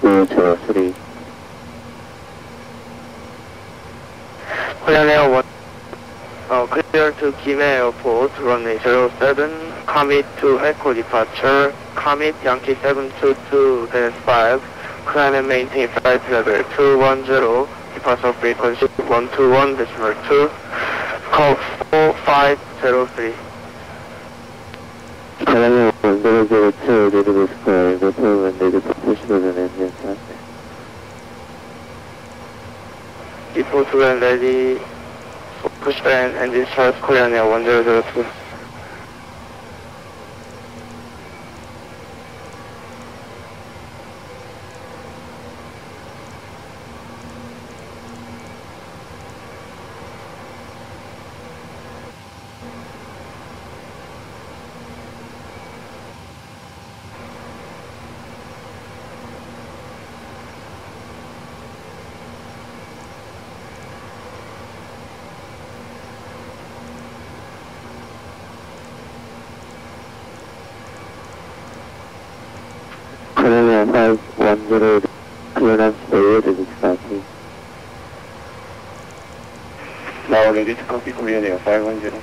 203. Korean Air 1, clear to Kimhee Airport, runway 07, KAMIT to Echo departure, KAMIT Yankee 722-5, climb and maintain flight level 210, departure frequency 121.2, call 4503. Korean 1002, Little Square, Motor and Native Professional and Engine Start. Depot to and ready, push band and discharge Korean Air 1002. Korean 510, clearance Bay to dispatching. Now ready to copy Korean Air 510.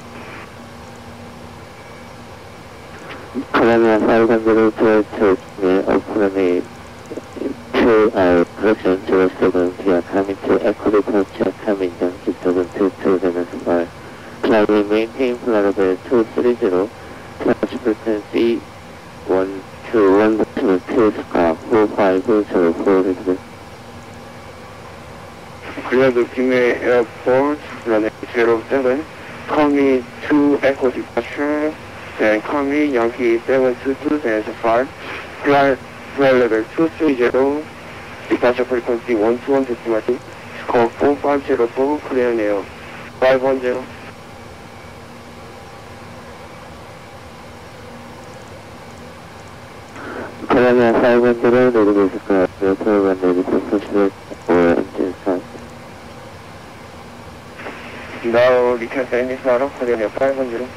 Korean 500 to Korean 2 correction 07 via KAMIT to Echo departure, KAMIT Yankee 722-5. Climbing maintain flight level 230, touch frequency 121.2 scar 4504. Clear to Kimhee Airport, runway 07, KAMIT to Echo departure, then KAMIT Yankee 722-5, flight level 230, departure frequency 121.2, score 4504, Korean Air 510. Korean 500, Little Square, Motor and Native Professional or Engine Start. Now return to engine start of Korean Air 510.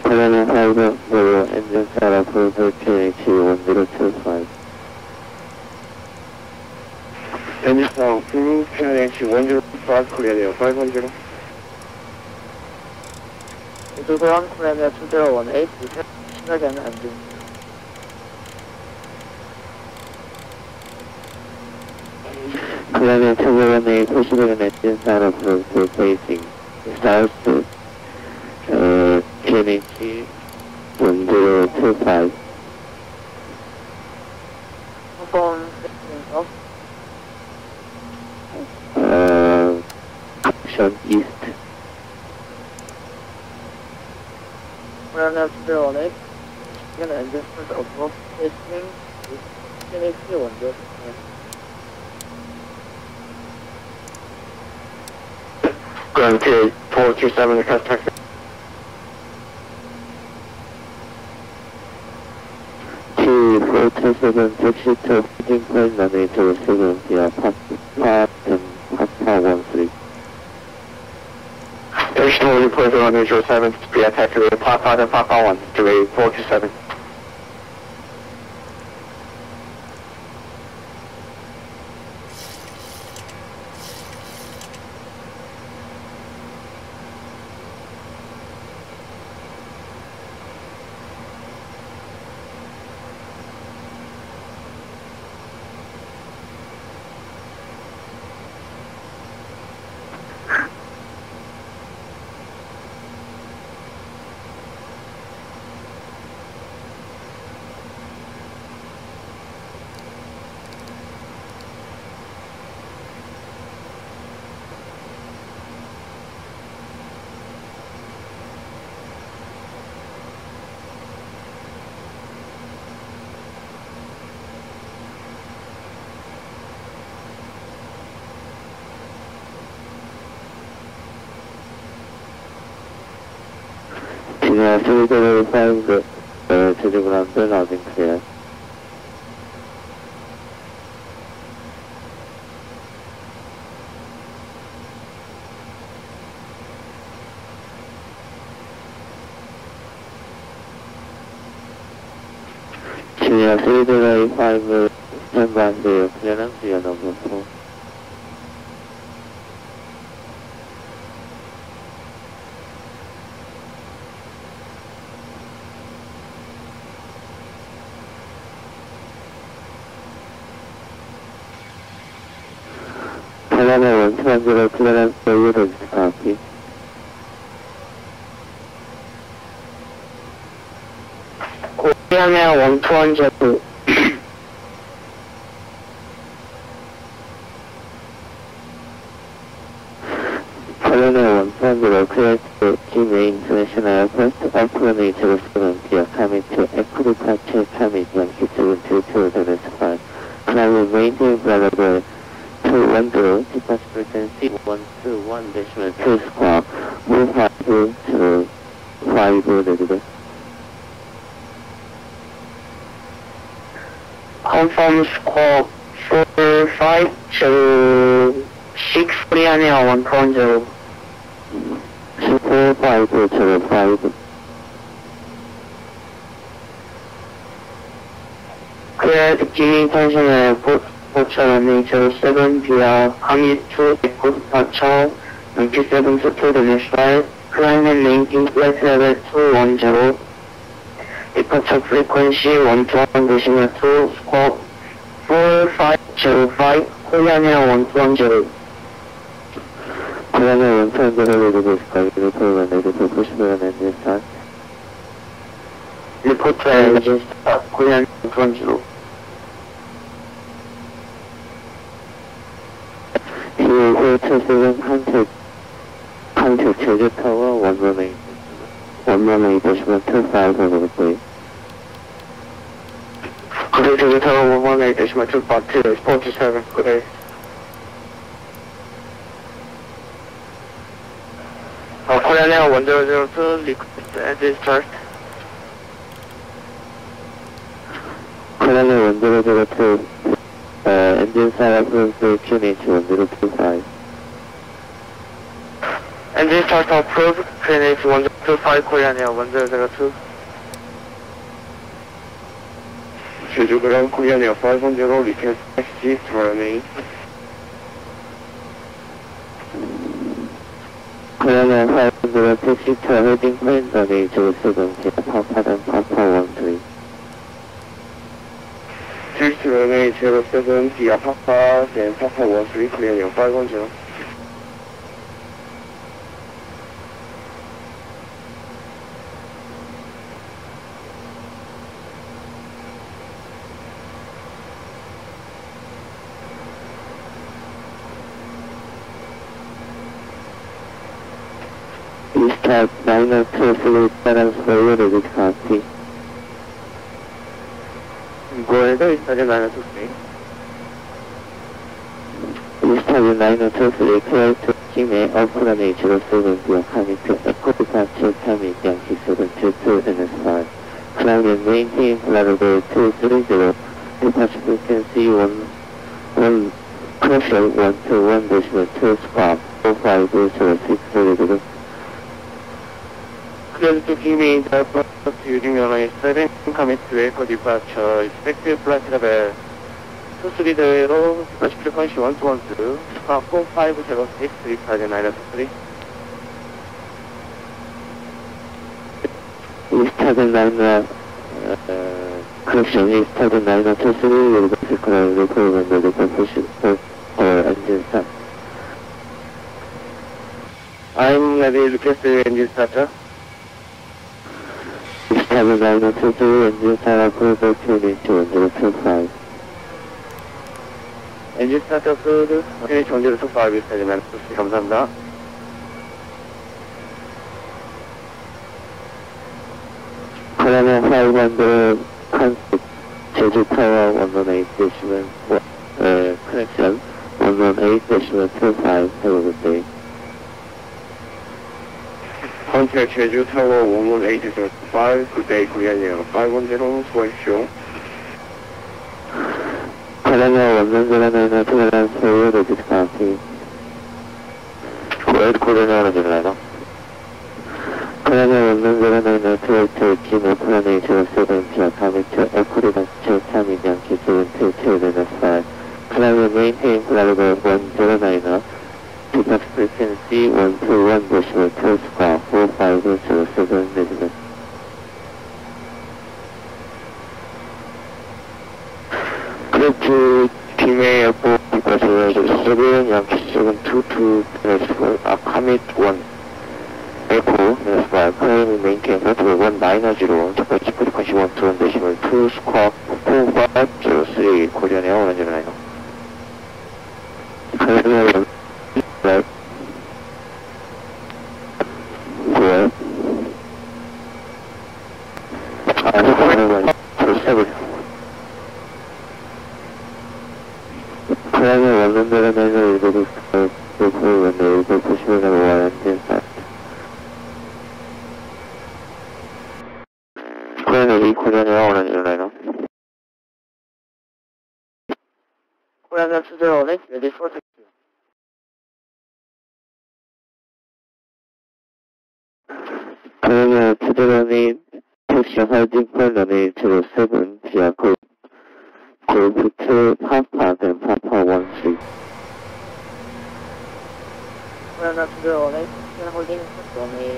Korean 500, engine start of PMdg 1025. Engine start approved, PMdg 105, Korean Air 510. 이두도항 Korean Air 2018, 시작에는 엔진. Korean 218, pushing an engine start of facing south to PMdg 1025. phone setting off. Action east. Korean Air 2018, 시작에는 엔진 스타트 오프, 테스팅, PMdg 1025. Going to 427, customer. T427, taxi to heading point runway 07 via Papa 13. Additional report on runway 07 via taxiway Papa and Papa 1 to 427. Yeah, so we go to 5 to the ground, they're not in clear. 주니어 305 스탠바이하세요. 클리어랑 주니어 넘버 4. 바람의 원투원제로 클리어랑 주니어 카피. 고양의 원투원제로 바람의 원투원제로 클리어스 김해 인터내셔널 에어포트 어프로네이 제로세븐 비어 카미트 에코리파체 카미트 양키 세븐 투투 데베스파이 클라우드 메인테인 브라더블 210 디파스 프리센시 121 데시멀 2 스쿼어 무 5 to 5 데드데 confirm score 45 to 6 고양의 원투원제로 5 to 5 그래 김해 인터내셔널 보처런이 제로세븐 비어 카미트 에코리파체 양키 세븐 투투 데베스파이 클라이밋 메인테인 플라이트 레벨 210 Departure frequency 121 decimal 2 squawk 4505 고양의 원투원제로 고양의 원투원제로 내리고 있을까요? 리포트가 내리고 보시면 엔진 스타트 리포트 엔진 스타트 고양의 원투원제로 후 철수는 한택 제주타워 원만에 보시면 25 되고요. 그래 제주타워 원만에 decimal 2 바트 47 그래 고양의 원투원제로 리퀘스트 엔진 스타트 고양의 원투원제로 엔진 사라프 QNH 1025 엔진 스타트 approved QNH 1025 고양의 원투원제로 제주도랑 고양의 510 request taxi running 고양의 510 택시 터 헤딩 포인트에 제로세븐 비어 파파단 파파 13 taxi running 07 via Papa then Papa 13 고양의 510 Start 902 balance for ready copy. 이거에도 있어야 나는 좋지. Start 902 clear to 김해 어프로네이 07 비어 카미트 에코리파체 카미트 양키 722 NS5 Cloud and maintain Florida 230 Departure frequency 1 commercial 121 decimal 2 squawk 4506 ready 그래서 또 김해 인터플러스 유딩면허의 7 카미트 웨이커 디파처 스펙트 플라이트 레벨 2-3대로 디파처 프리퀀시 1-2-1-2 스파 4506 리파드 9-3 Eastern 9 correction, Eastern 923 will be correct requirement of the completion for engine start. I'm ready to request the engine starter. Eastern 923 engine start approval QNH 1025. 엔진 스타트 approved QNH 1025 리파드면 감사합니다. 그러면 500 컨셉 제주타워 118 되시면 커넥션 118 되시면 25 해보겠어요. 컨택 제주 타워 118-5 굿데이 코리아니어 510 수고하십시오. 그러면 원전전에는 특별한 소유를 디스카운트 왜 코로나로 들라나? Korean 1109 Gmail Planning 07 via KAMIT equity lecture KAMIT Yankee 722-5. Korean maintain level 1090 Detox frequency 121.2 square 4507 measurement. 그래프 김해 에어포 디파처 7 Yankee 722-4 KAMIT 1 Echo, Claim maintain level 1901 Detox frequency 121.2 square 4503 Korean Air 109. Korean right. Good. Korean 1109 일부 보시면 오하는데 Korean Korean Air 109. Korean 208, ready for taxi. Korean today 택시 holding point runway 07 via Group 2 Papa then Papa 13. Korean 208, holding runway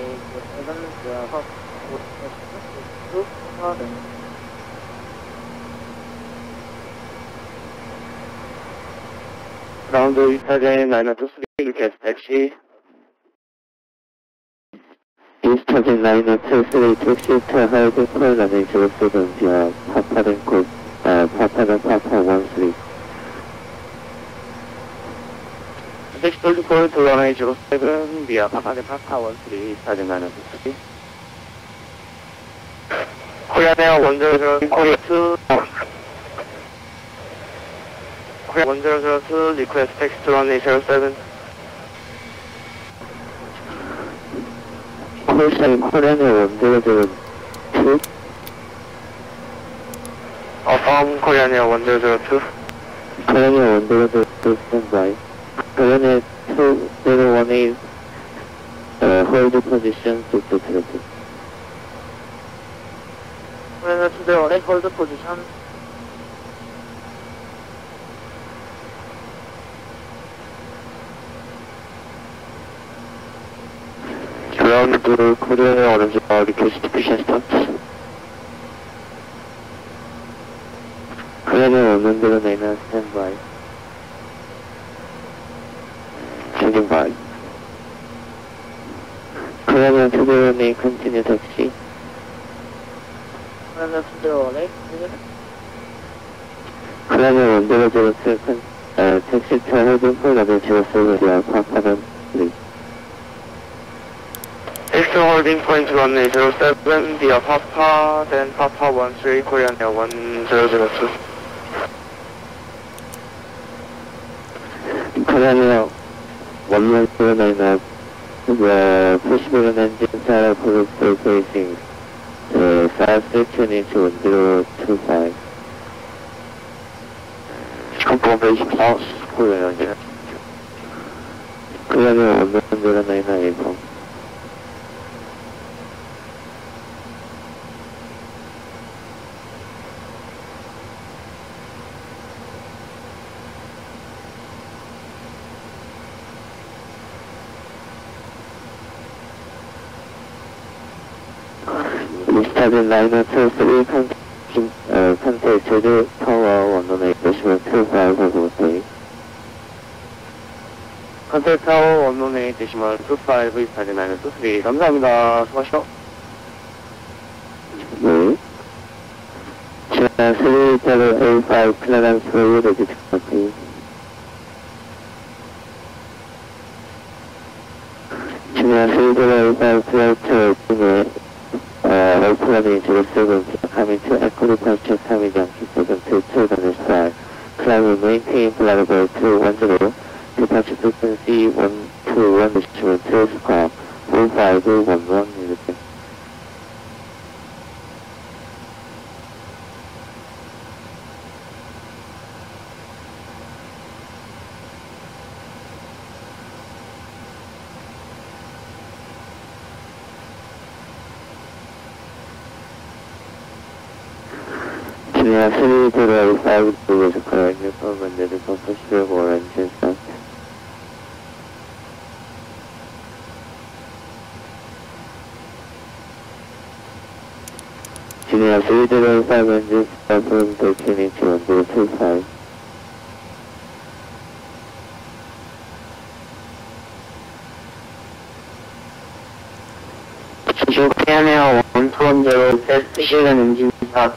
07 via Group 2 Papa then. Ground Italian 923 request taxi. Eastern 923 taxi to holding point runway 07 via Papa then Group Papa then Papa 13. Taxi holding point runway 07 via Papa then Papa 13 Italian 923. Korean Air 100 Korea 2 Korea 1002 request taxi to runway 07. Korean 1002 Affirm Korean Air 1002. Korean 1002 standby. Korean 2018 hold position to traffic. Korean 208, hold position. Ground to Korean Air Orange request push start. Korean 1009 standby. Standing by. Korean 2018 continue taxi. Korean 208, Korean 1002 taxi to holding point level 07 via Papa 3. Taxi holding point runway 07 via Papa, then Papa 13 Korean Air 1002. Korean 1009 pushable engine SARAM facing south section into 1025. Confirm basic south Korean Air. Korean 1009 April. Eastern 923 contact 제주 타워 원론에 보시면 2555 컨택 타워 원론에 데시멀 25 Italian 923. 감사합니다. 수고하시오. 네. 지난 3.85 클라란스 로드 디스커티. 지난 3.85 플라이트 중에 Oakland이 07 KAMIT equity purchase KAMIT Yankee 722-5. Climb maintain level 210. Departure frequency 121.2 square 4511 이렇게. Junior 305 is correct, recommended for pushback or engine start. Junior 305 engine start from the Kennedy 1025. 축하합니다. 120 테스트 시간 엔진 스타트.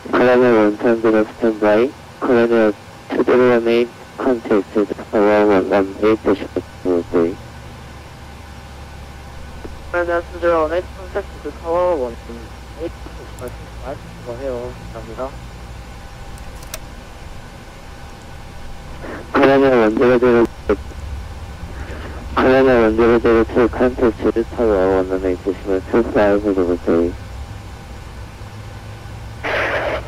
Colonel 100 standby. Colonel 2018 contacted power 118.03. 그러면 수저원의 콘택트 타워 1 8 해요. 감사합니다. Colonel 100 contacted power 118.25.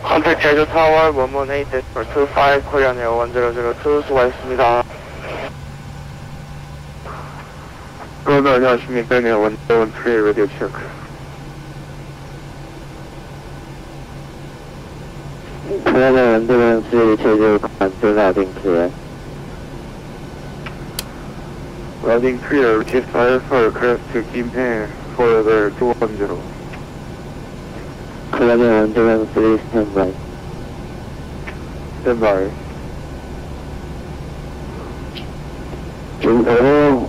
컨택 제주 타워 118.25 코리안 에어 1002 수고하셨습니다. 여러분 안녕하십니까. 네, 113 라디오 체크. Colonel 113 제주 관절 라딩 클리어. Loading clear, which is fire for crest to Kimhae for the 210. Colonel 113 standby. Standby. 중도로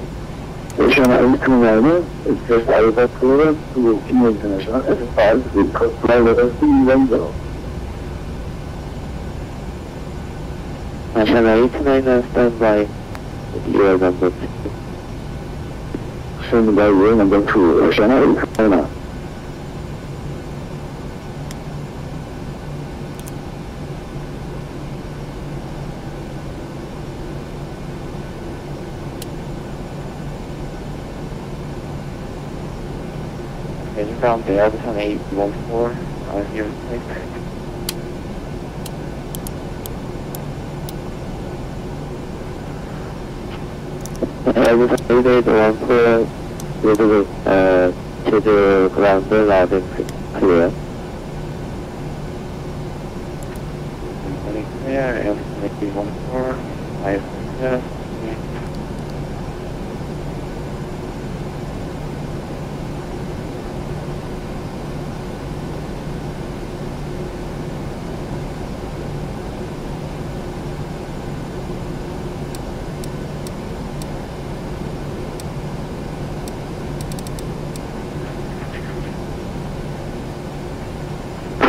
오션을 통하는 SSI가 그런 김현준에서 SSI 리커플라이더를 쓰면서 Ocean 899 standby. You are number 2. Standby, you are number 2. Ocean 899. Found the Ocean 814 on your place. Airbus 814 with 제주 ground loud clear. Clear, Ocean 814, I suggest.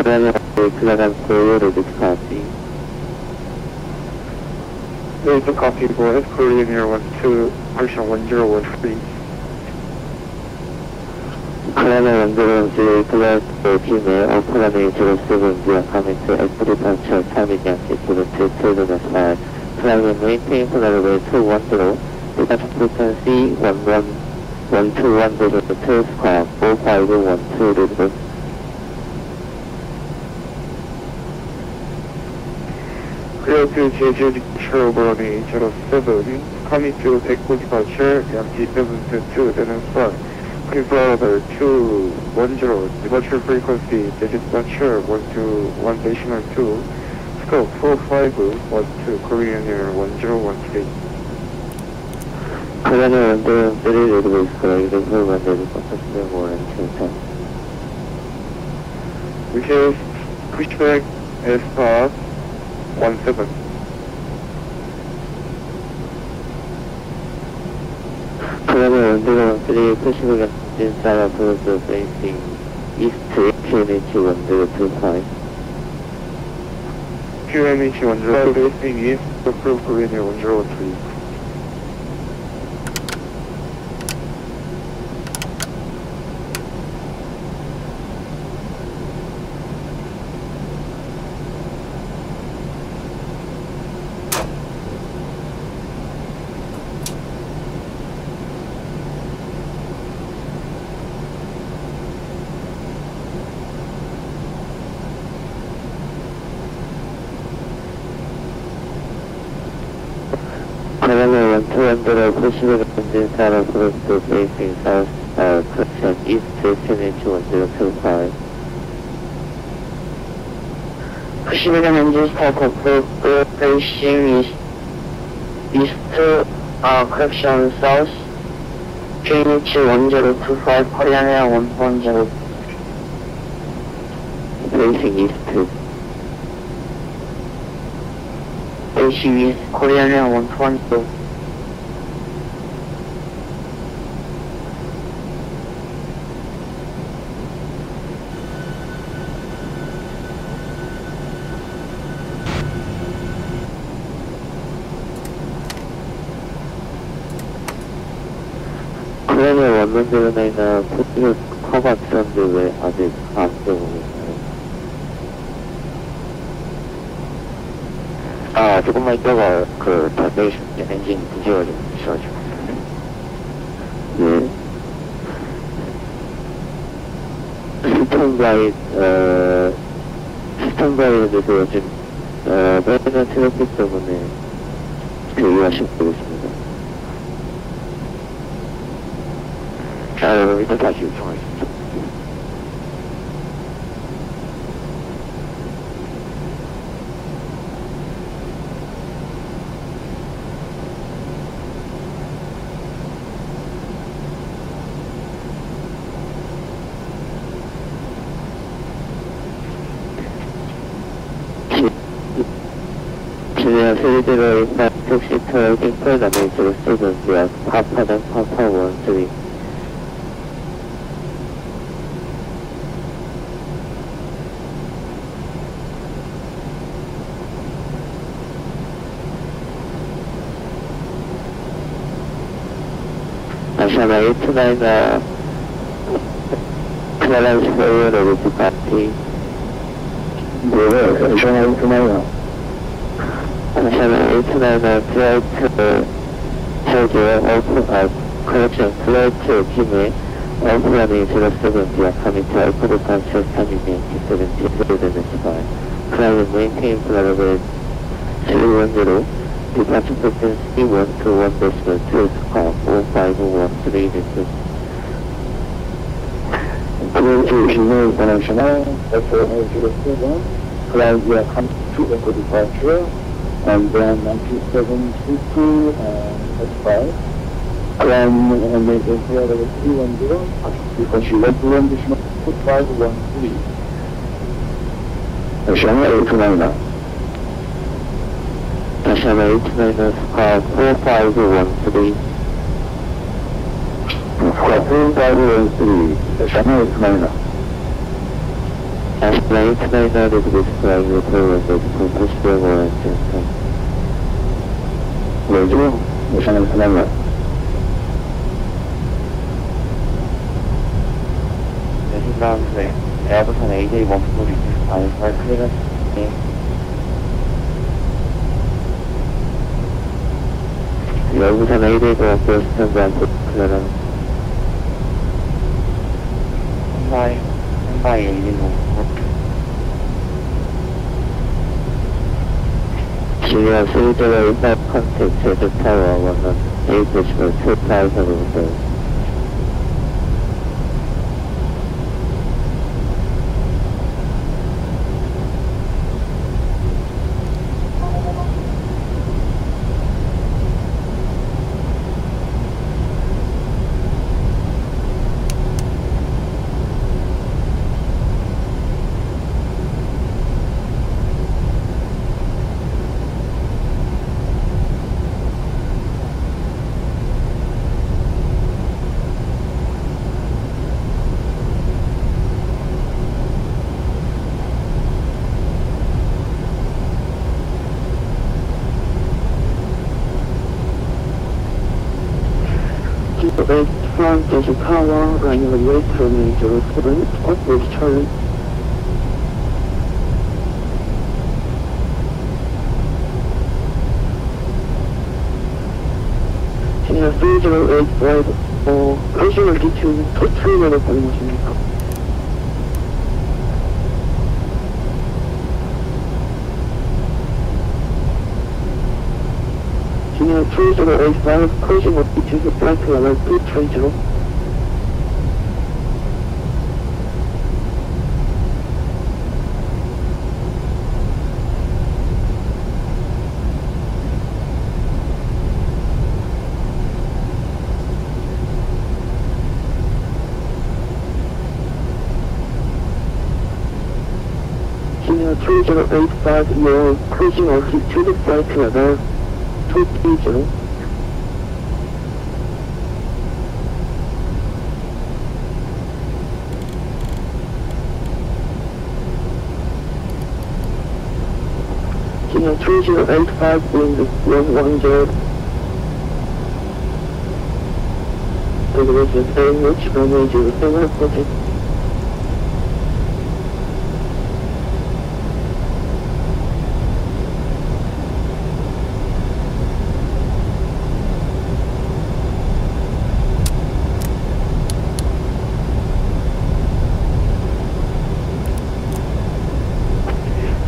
Colonel Clearance for ready to copy. Ready to copy for S Korean Air 12, Ocean 1013. Colonel 113 Clearance for Gmail or Colonel 07 via KAMIT at departure KAMIT Yankee to the 2 Flying and maintain for runway 210, departure frequency 121.2 square 4512 readable. Clear to Jeju Cherbourne 807, KAMIT to Echo departure, Yankee 722, then start. Clear 210, departure frequency, Jeju departure 121.2, scope 4512, Korean Air 1013. Colonel 113 readable square, the whole one ready for pushback or engine. Which is pushback S-Pass 17. Colonel 113 pushback engine SARAM approach facing east QNH 1025. QNH 10 facing east, approved Korean Air 1013. Colonel 120 pushback engine SARAM approach facing south correction east QNH 1025. 91년 엔진 스타트 facing east, correction south, QNH 1025, Korean Air 110, facing east, facing east, Korean Air 120, 그러면 원문대로나 포트를 커봤었는데 왜 아직 안 되고 있나요? 아, 조금만 있다가 그 다베이션 엔진 부지가 좀 있어가지고. 네. 스탠바이에 대해서 요즘, 빨간 트래픽 때문에 대기하시고 있습니다. 자, 여러분 일단 다시 요청하겠습니다. 진행 세대로 일단 택시터 킹플 남의지로 쓰던지와 파파는 파파 원쓰리 아샤나 129나 클라란스 페이어를 부가티 네, 아샤나 129나 아샤나 129나 플라이트 헬기와 커렉션 플라이트 팀의 어프라니 07 KAMIT RKPK 3이면 K7 T7 Private maintain flight 710 departure frequency 121.2 square 4513 distance. Approach Juno International, F007, Claudia comes to Echo Departure, and then 9722 and 5. From American Air Level 310, frequency 121.513. Ashana 829. Ashana 829 square 4513. Square 4513. Ashana 829. Ashana 829 is described with her with possible warranty. 왜죠? Ashana 829. 다음에 에어부산 AJ 원풀이 알파 클래스 에어부산 AJ가 원풀 스탠드한 클래스 한바이 AJ 원풀 진리와 수리대가 일반 컨택트 타워 원은 APC로 2000으로 front Desert Tower, running away terminal 07, upward Charlie. Senior 3085, original D2, terminal 발음하십니까? Senior 3085, original D2, flight level 230. Kilo 3085, you're cruising altitude flight level 230. Kilo 3085, wind 110. There is a very much damage to the airport.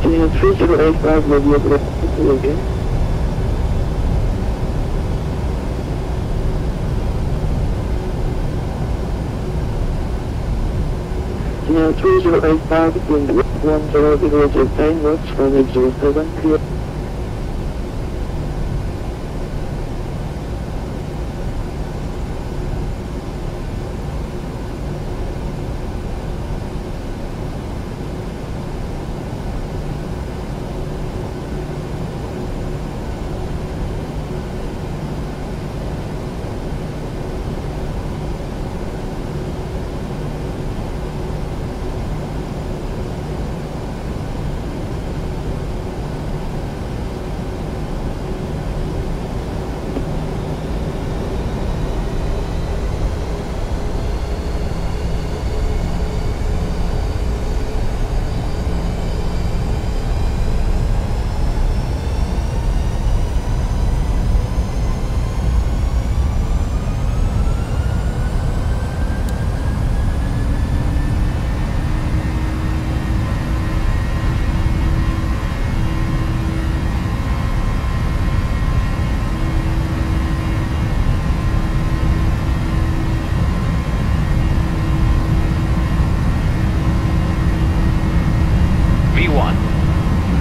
Kilo 3085 will be able to again. Kilo 3085, wind 10, because of time works for the 07 clear.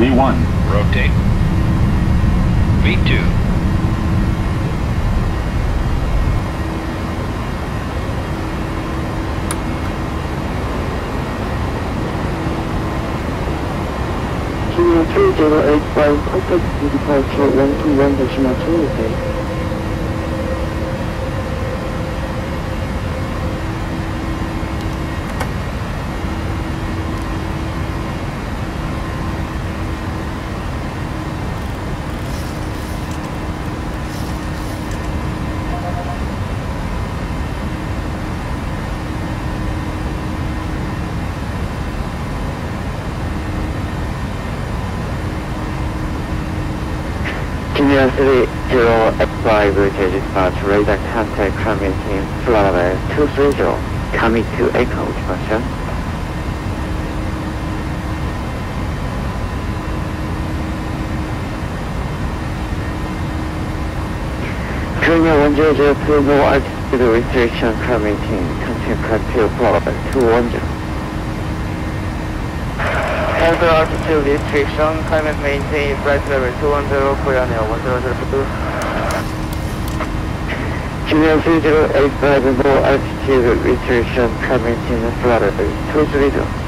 V1. Rotate. V2. Kilo 3085, contact departure 121.2. Kilo 3085, rotate dispatch, radar contact KAMIT in Florida 230, KAMIT to Echo departure. Kilo 1002, no altitude restriction, KAMIT in contact to Florida 210. As the altitude restriction, KAMIT maintain flight level 210, Korean Air 1002. Kilo 3085, no altitude restriction, KAMIT in Florida 230.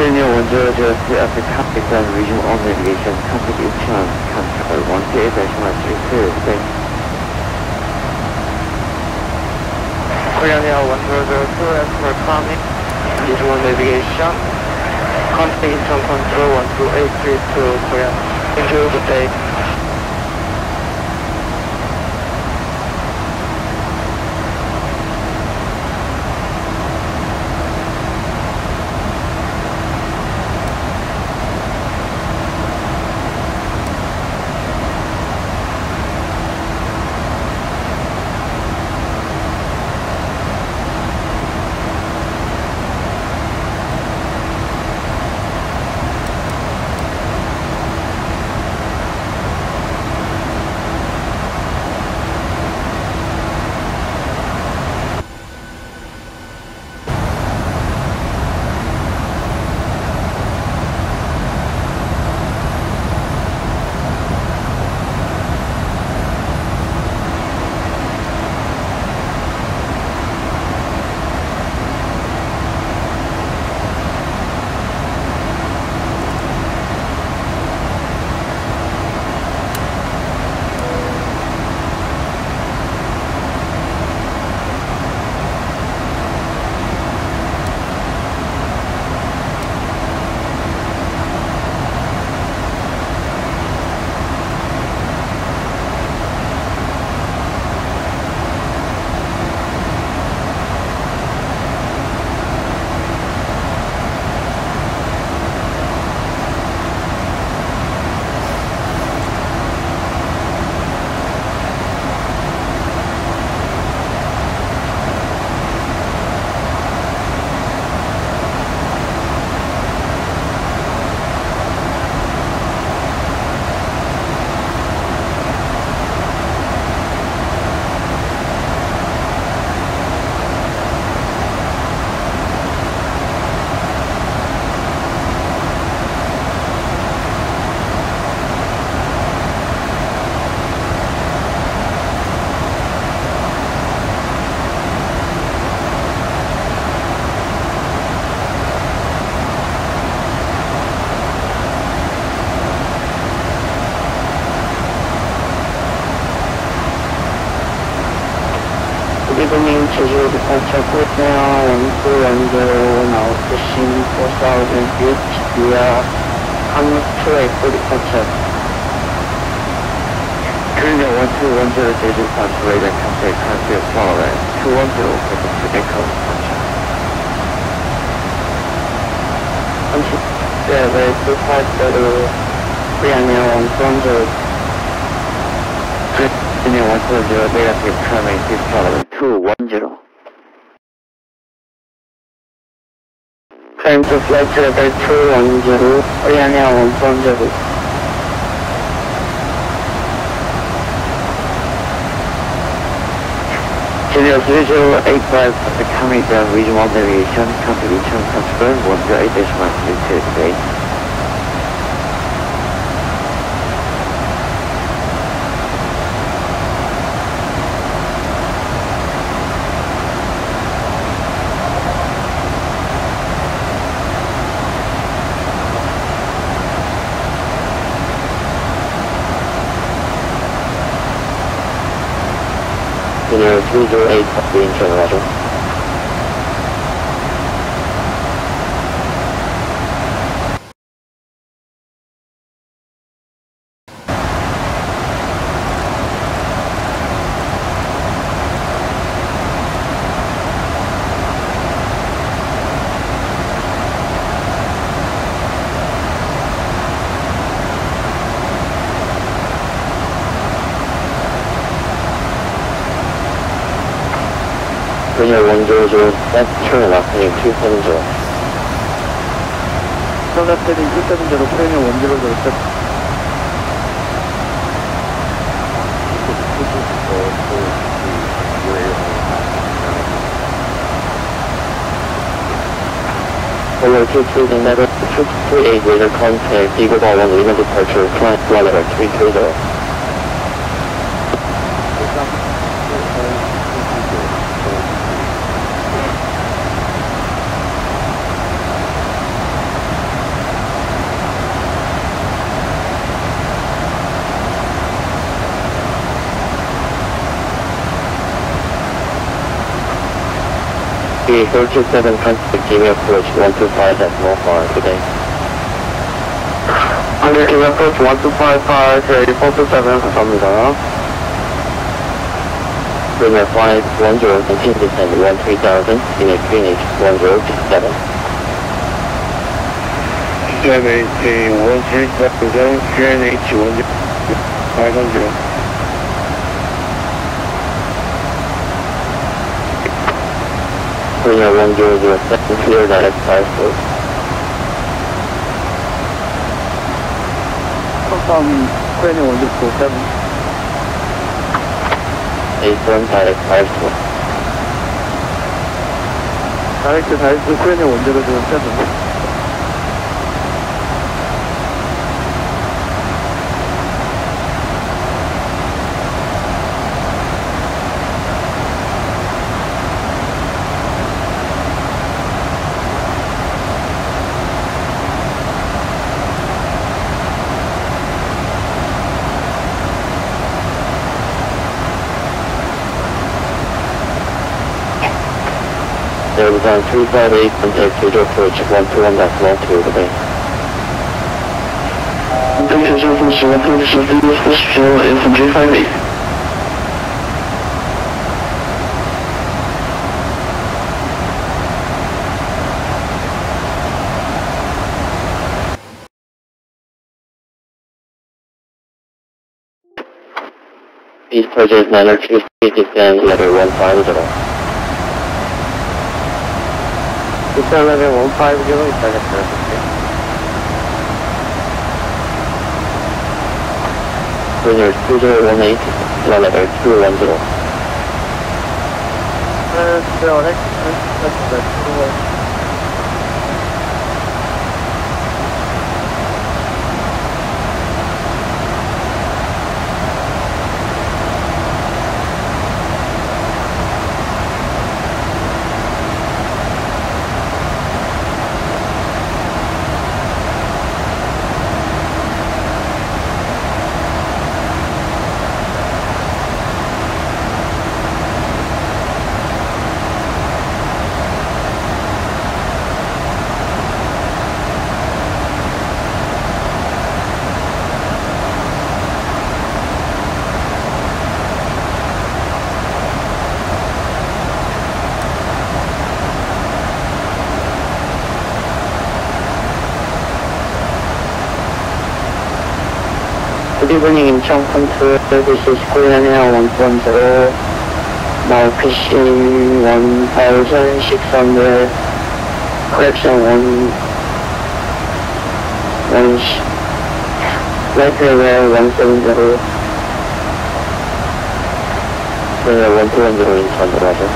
Kilo 1002, after contact on regional on navigation, contact Incheon, contact 18-32, thanks. Korean Air 1002 as per KAMIT, visual navigation, contact internal control 12832 Korean. Thank you, good day. Evening, Jeju departure Korea 1210 now pushing 4000 feet via KAMIT to Echo departure. Korea 1210 Jeju departure radar contact country following 210 to Echo departure. Until 250 Korean Air 110 Korean 120 negative coming to following 210. Climb to flight level 210, Korean Air 110. Senior 3085 of the KAMIT regional navigation, configuration confirmed 108.1 today. Senior 308 of the internal roger. Korean 100, left turn left heading 270. left heading 270, Korean 100, Over 230 level 238 radar contact, Eagle Ball 1 legal departure, flight level 330. 427 contact Gmail approach 125 at Mobile today. under Gmail approach 1255, 427, 감사합니다. Premier 510, continue descend 13,000, Gmail QNH 1027. maintain 137, QNH 500. Premier 1007, clear direct 54. confirm Korean 1047. 81 direct 54. 다이렉트 Korean 1007. There was on 358, contact Jeju approach 121.12 today. Infantry 58. These purchase manner 250 letter 150. 일단 레벨 15개로 있다겠어요. Premier 2018, letter 210. Good evening, Incheon Control. This is Korean Air 110. Now pushing 1,600. Correction 1 right level 170. Premier 1210 인천 들어가죠.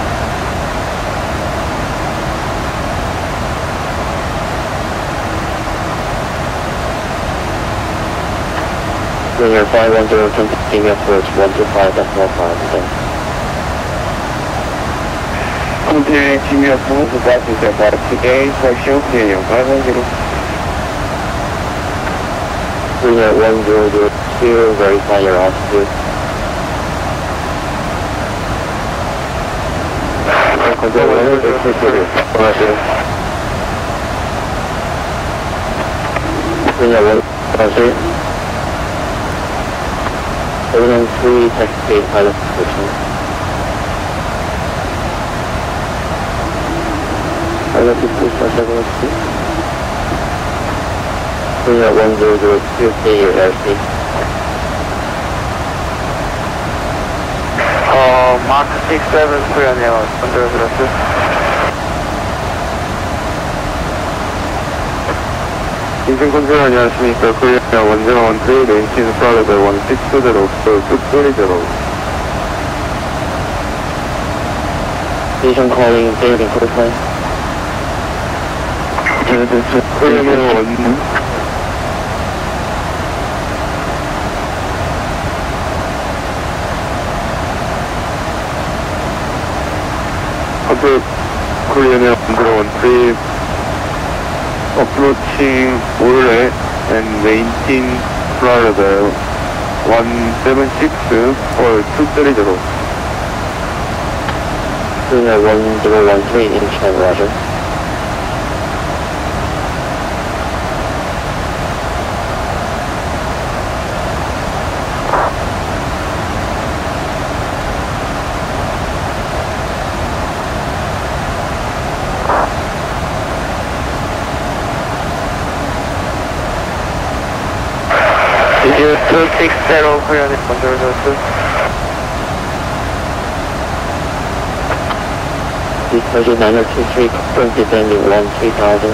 Premier 510, contact Gmail approach 125.15 today. Contact Gmail approach 125 today, partial clear 500. Premier 1002, verify your altitude. Contact 1002, Premier 103. 703, taxi gate pilot position. Pilot is 703. Premier 1002, stay your airspeed. Mark 67, Korean Air 1002. 인생 컨트롤 안녕하십니까. 코리아 1013, 렌틴 플라레벨 160, 뚝소리제로. Station calling, building code line. 코리아 1. Korean Air 1013, approaching Orle and maintain Florida 176 or 230. Puma 1013 inch, roger. Is 260 Korean 1002? Departure 9023, confirm descending 13,000.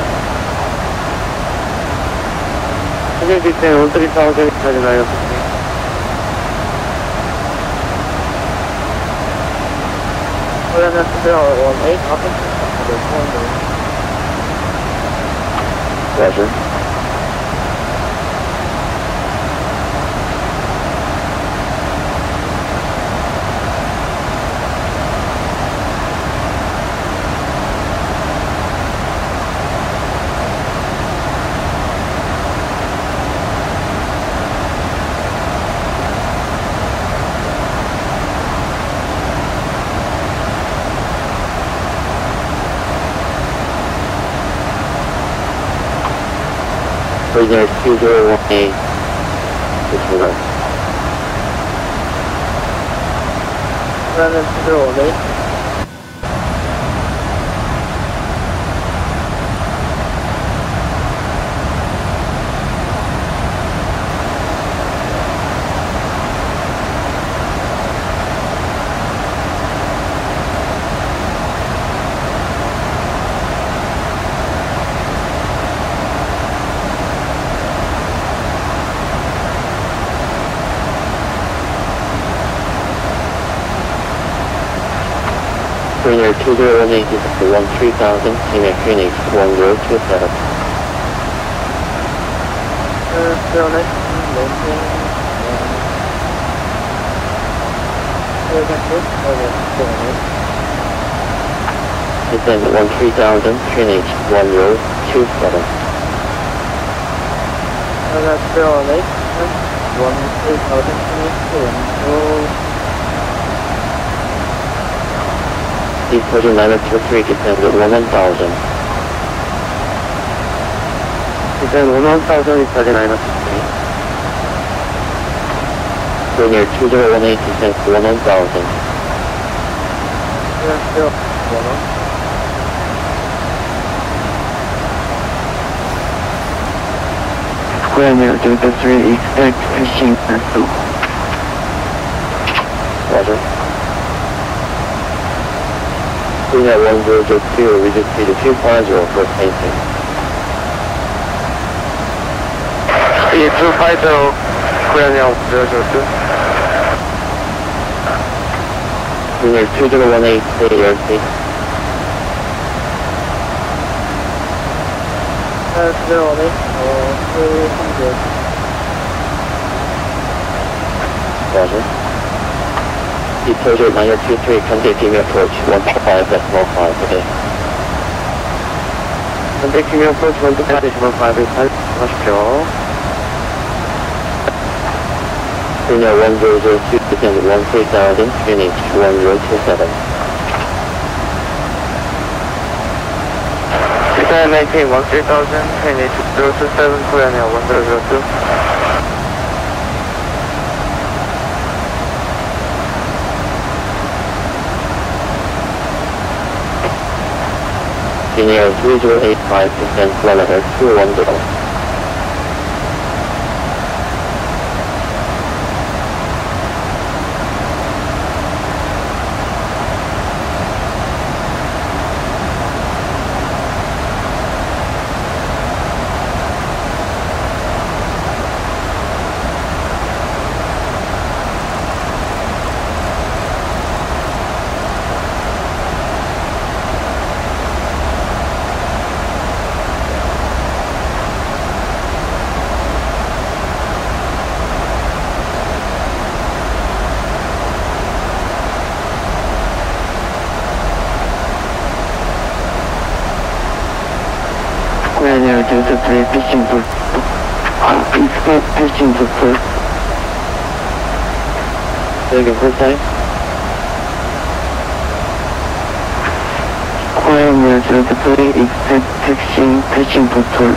Heading descend 13,000, departure 923. Korean 208, office Roger. Prisoner 2018, disregard. Korean 208. Prisoner 2018, disregard 13,000, team at Phoenix 1027. 208, landing. Descend 13,000, Phoenix 1027. Korean 208, 13,000, Departure 9023, descend 11,000. Descend 11,000, departure 923. Prisoner 2018, descend 11,000. Korean 208. Square Mail Delta 3, expect fishing vessel. Roger. Prisoner 1002, reduce speed to 250 for pacing. Speed 250, Korean 1002. Prisoner 2018, stay airspace. Korean 208, 200. Roger. Departure 9023, continue approach 125.5 today. Continue approach 125.5, 하십시오. Prisoner 1002, descend 13,000, Phoenix 1027. Descend maintain 13,000, Phoenix 027, Korean 1002. Senior 3085, descend kilometer 210. Korean Delta 3, pitching for expect pitching for first. Say again, first time? Pioneer 03, expect taxiing, pitching bottle.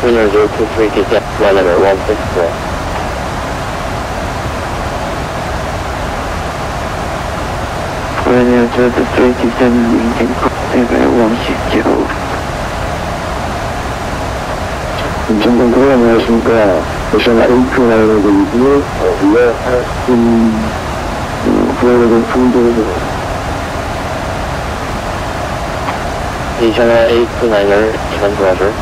Pioneer 023, get flight level 164. Pioneer 03, descend engine level 160. 인천공 안녕하십니까. 오션 A2라인으로 드리고요. 위에 구역으로 충돌을 Additional A29er, Evan Roger.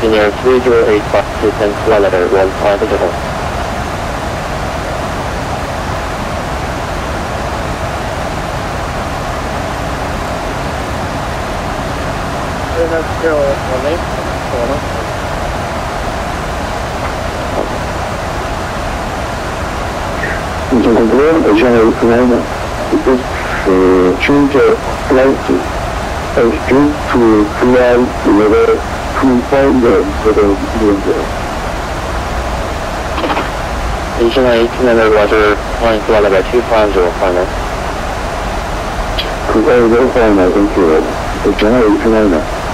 Engineer 3085, descend flight level 150. 인천공항 오션을 구하는 change flight due to flight level 2.0 Additional 1800 Roger, flying flight level 250 final. 그거에 대해서 말씀드려요. Additional 1800.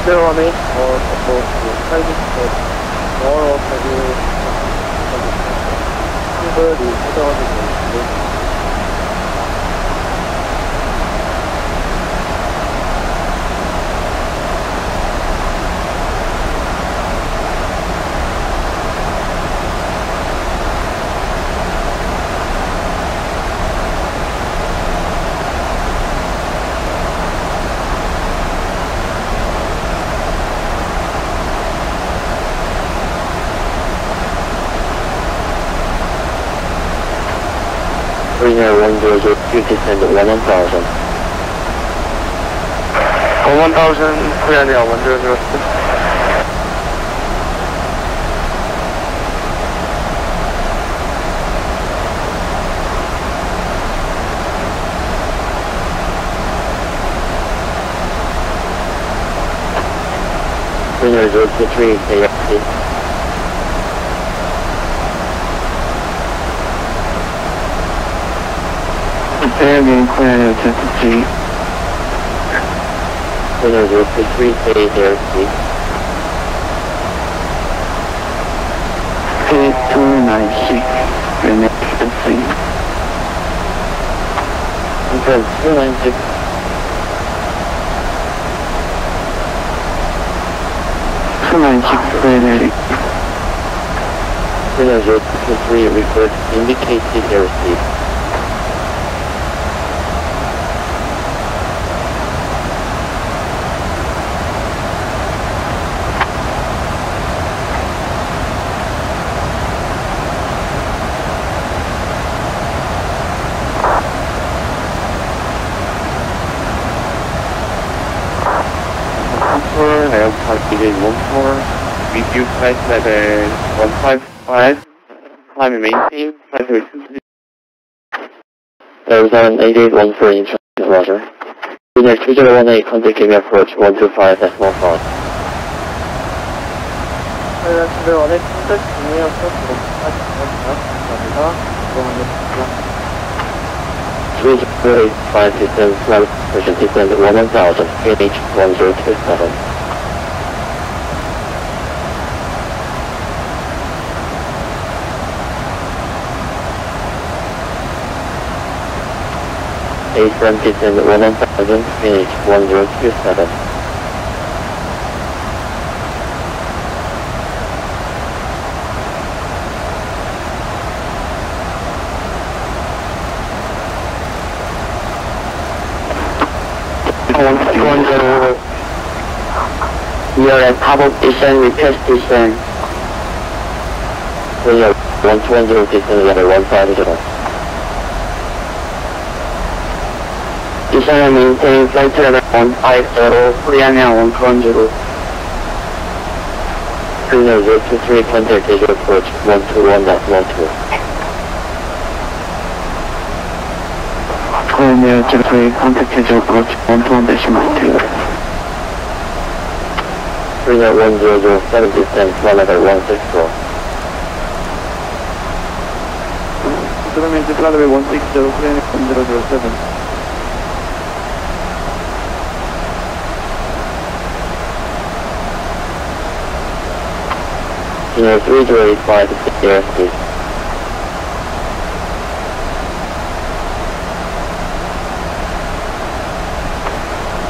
들어가네. Pioneer 1002, descend 1000. 1000, Pioneer 1002. Pioneer 023, AFC. Pioneer 23. Pioneer 023, AFC. 3296, Pioneer 23. Confirm 296. Pioneer. Pioneer 023, report indicated airspeed. Airport 14, review flight level 155, climb and maintain, flight level 8814 in Roger. Pioneer 2018, contact Kimi approach 125 decimal font. 들어가네. 컨택 중이어서 감사합니다. 3085 system, flight position descend 1000, KH 1027. Base front descend 1000, finish 1027. We are at top of descent, request descent. Clear 120 descend level 150. Descent and maintain flight level 150, Koreania 120. Clear 023 contact visual approach 121.12. Koreania 03 contact visual approach 121.12. Clear 1007 descend flight level 164. 그러면 이제 플라드 160, 프레임 1007. Clear 3085 airspeed.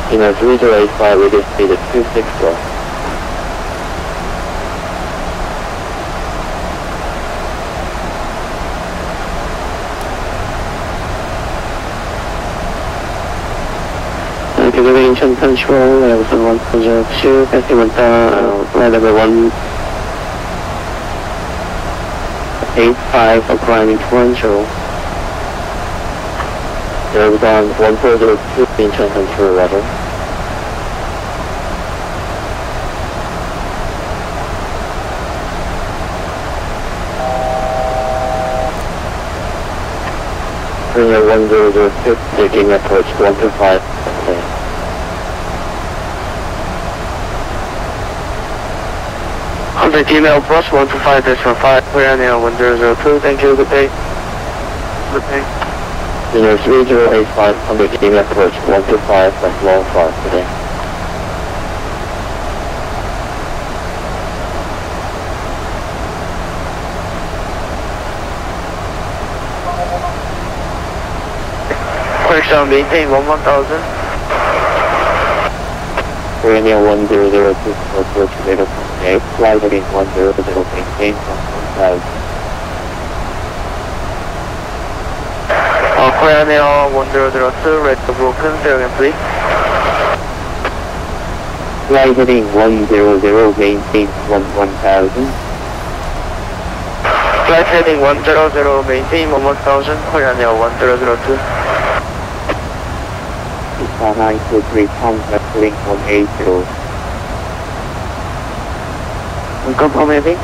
Clear 3085 with speed at 264. Together Incheon control, level 102, passing 185 for climbing 210. There on 1402 Incheon control level. Clear 1006, taking approach 125. Okay. 100 email plus 125.5, Koreania 1002, thank you, good day. Good day. Clear 3085, 100 email approach 125, that's long 5 today. Correction, maintain 1000. Koreania 1002, approach level 28, flight heading 100, maintain 1000. Koreania 1002, red broken, steering please. Flight heading 100, maintain 1000. Flight heading 100, maintain 1000, Koreania 1002. 923 pounds, link 180. Confirm heading?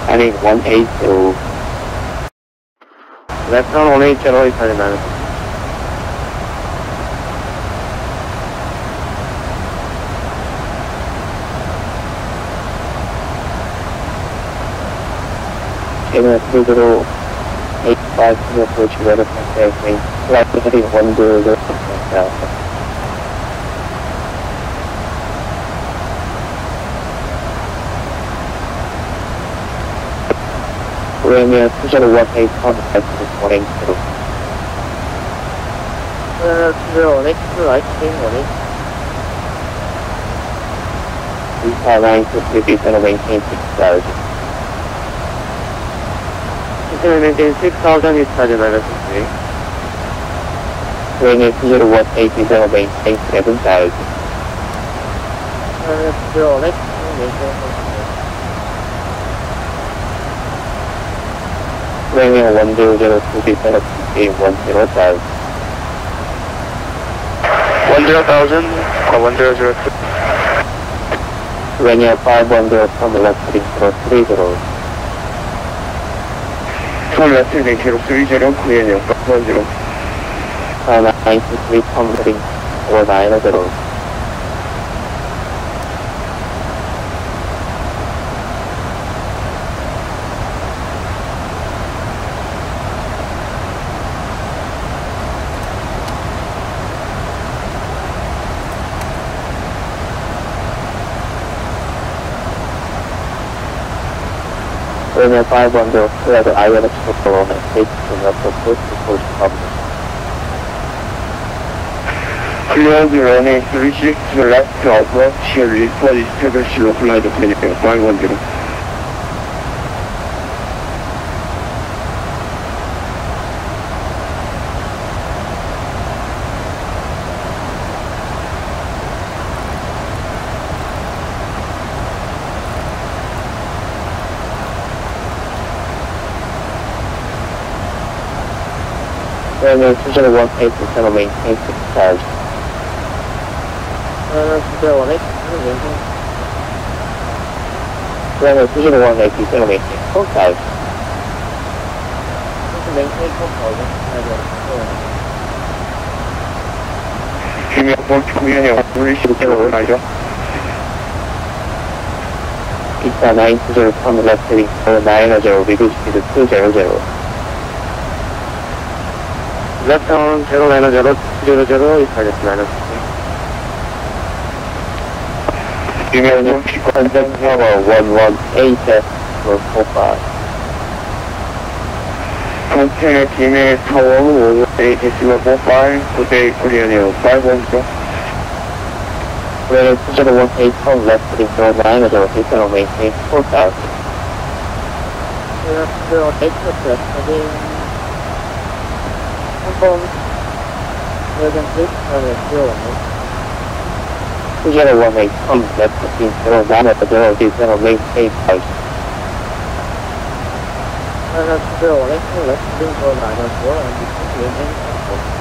Heading 180. Left on 180 is 나는. Taking through 85 to approach weather contact, flight heading 100. Koreania 218 contact with 180. Koreania 218, right, team 118. 359 maintain 6000. maintain 6000 is 나는. Koreania 218 maintain 7000. Koreania 218, maintain 7000. Koreania 1002 100,000. 10,000 or 1002. Koreania 510 from the left heading 030. From left heading 030, Koreania 510. 923 from heading 490. Koreania 510, clear the ILX control and take to the approach before the public. Clear the runway 36 to the left to approach here for the establish localized planning 510. Runway 2018 to settle maintain 6 cars. Runway 2018, Runway 2018 to settle maintain 4 cars. maintain 4,000. Jimmy, 공연이 오늘씩 들어오나요? Pizza 920 from left heading 490, reduce speed 200. Left on 090, 200, 있하겠습니다. Jimmy, contact tower 118 for 45. contact Jimmy tower 118.45, good day, Korean 510. Runway 2018 from left heading 490, settle maintain 4,000. Runway 2018 to heading 한번 여전히 runway 018. 2018 from left heading 490, settle maintain 5,000. Runway 2018 left heading 490, and maintain 4,000.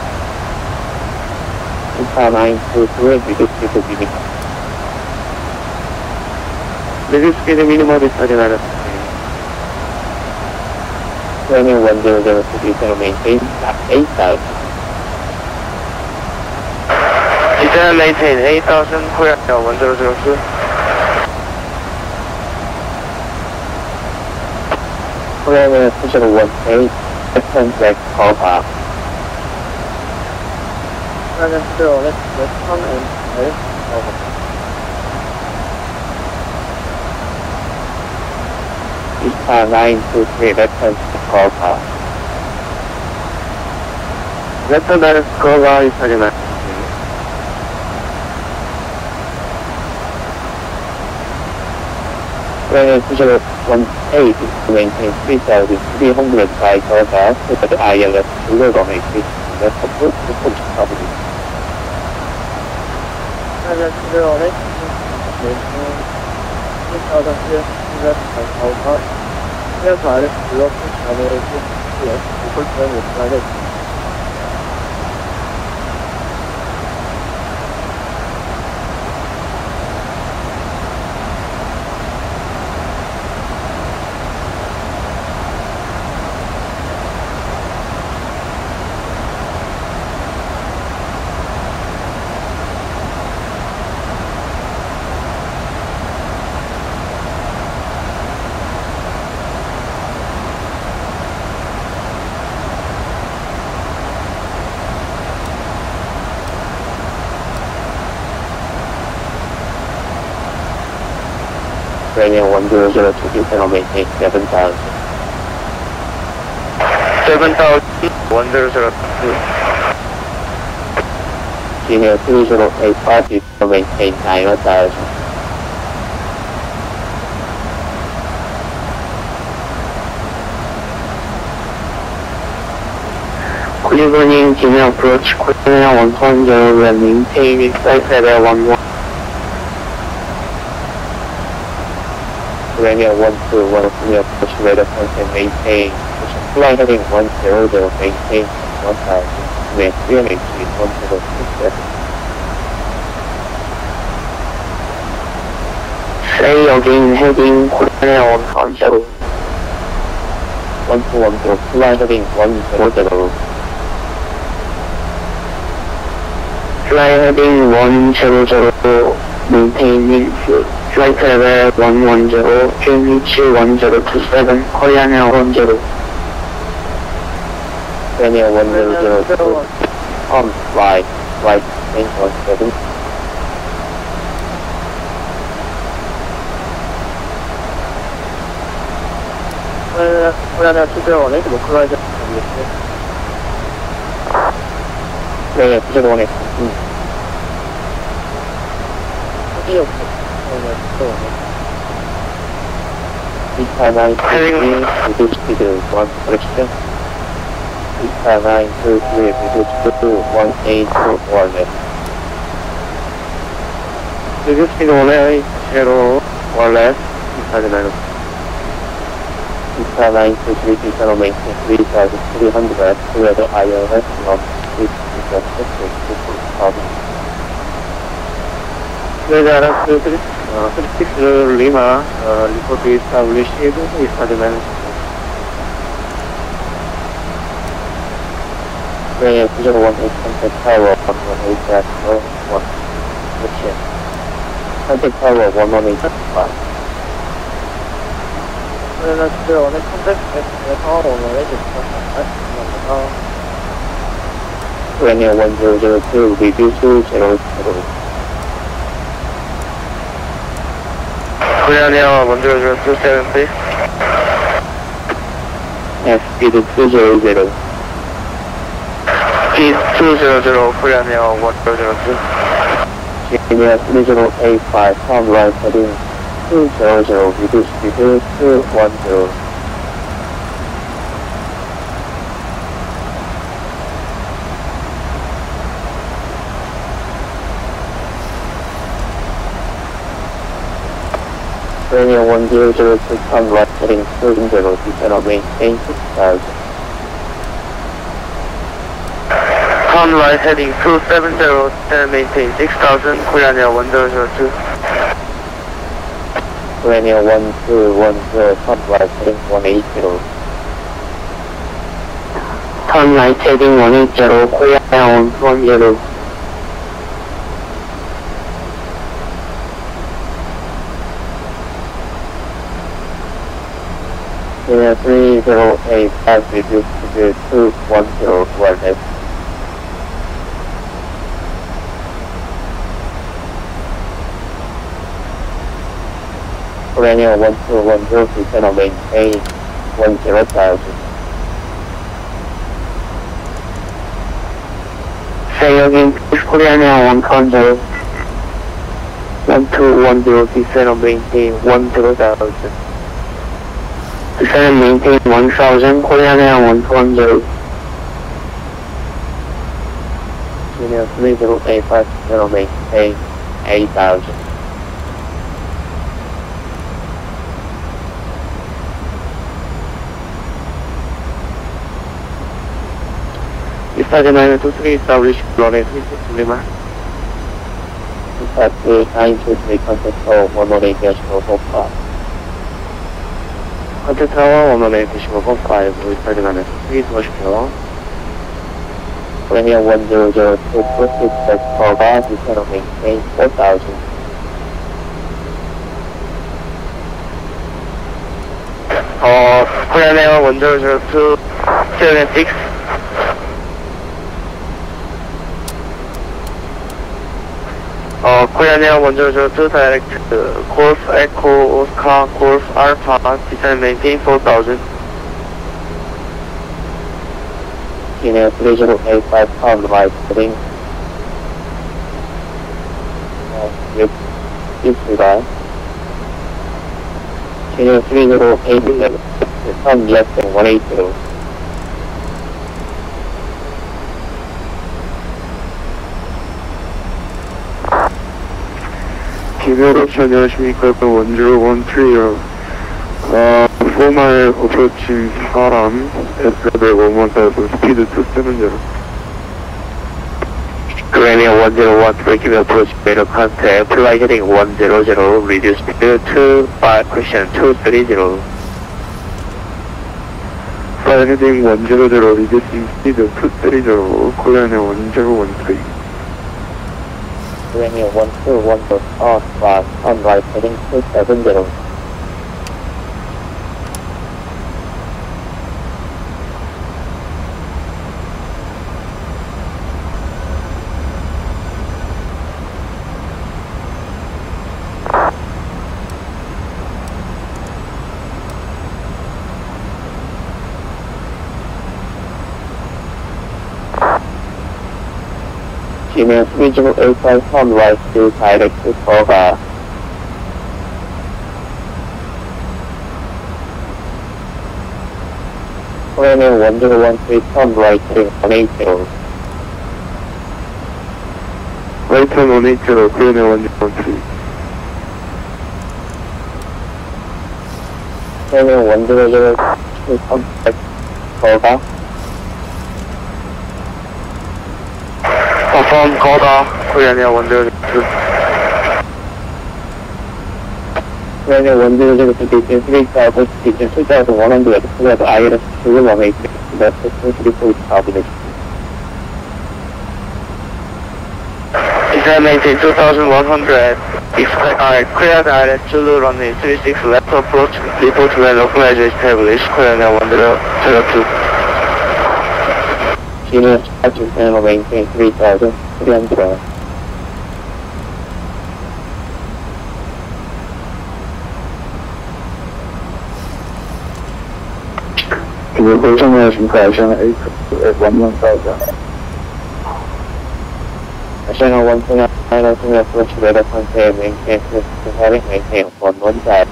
Pizza 923, reduce speed to minimum. Reduce speed minimum 있하겠습니다. Runway 100 to settle maintain 8,000. Desire maintain 8,000, Korea 1002. Runway 2018, left back call bar. Runway 2018 left turn and left over. Pizza 923, left call bar. Left on 스코어가 있하겠습니다. Runway 2018 to maintain 3,300 cars to the ILS to runway 3 left approach to push property. Runway 2018 maintain 3,300 over. 그래서 RS 블록 runway 6 equal to neutralized. Runway 100 to settle maintain 7,000. 7,000, 1002. Junior 3085 to maintain 9,000. Good evening, Junior approach Korea 110 and maintain flight level 11. Runway 121 Junior approach radar content maintain. Fly heading 100, maintain 1,000. Runway 3 speed 1067. Say again, heading Korea 110. 1210, fly heading 100. Fly heading 100, maintaining flight level 110, QNH 1027, Korean Air 10. Runway 100 to on flight, right, main 17. Runway 2018 localized. Runway 2018. 필요 없어. B738 reduce speed 1 correction. B738 reduce speed 181 left. reduce speed 180 1 left. B738. B738 descend on maintain 3,300 clear the ILS of 6 Whereas 36 Lima, report is established is managed. Bring a 018 contact tower 118 at 1. Mission. Contact tower 118.5. 그래서 그 오늘 컨택트에서 오늘 해줬어. Linear 1002 reduce to 00. Korean 100270. Speed 200. Speed 200, Korean 1002. Linear 3085, turn right heading 200, reduce speed 210. Linear 1002, turn right heading 200, descend on maintain 6000. Turn right heading 270 and maintain 6000, Korean 1002. Linear 1210, turn right heading 180. Turn right heading 180, Korean 110. Linear 3085, reduce to 210, toward left. Linear 1210, descend on maintain 10,000. Say again, please, Korean 110. 1210, descend on maintain 10,000. Descend and maintain 1000, Korean 110. Linear 3085, descend on maintain 8,000. Starting 923 established runway 36 Lima. Taxi 923 contact tower 118.45. Contact tower 118.5, starting 3 도와주십시오. Linear 1002, proceed back cover, descend on maintain 4000. Korean 1002, 76. Korean 1002, direct Golf Echo Oscar Golf Alpha, descend maintain 4000. Linear 3085, turn right heading. Disregard. Linear 3087, turn left and 180. 기내로션 안녕하십니까. 1013이요. 4mile approaching SARAM, S-level 11000, speed 270. Linear 101, keep approach, better contact, fly heading 100, reduce speed to 5, question 230. Fly heading 100, reducing speed 230, Korean 1013. Linear 121, on right heading 270. Gmail 3085 turn right to direct to Koga. Korean 1013 turn right to 180. Right turn 180, Korean 1013. Korean 1002 turn right Koga. Confirm Koga, Korean 1002. Korean 1002 position 3000, position 2100, clear ILS 218, left to 340. Descent maintain 2100, expect clear the ILS Zulu runway 36, left approach, report when localized established, Korean 1002. Gmail charging panel maintain 3000, 312. 지금 고정하십니까? 아시아나 8 11000. Channel 129, approach radar contact, maintain 2having maintain 115.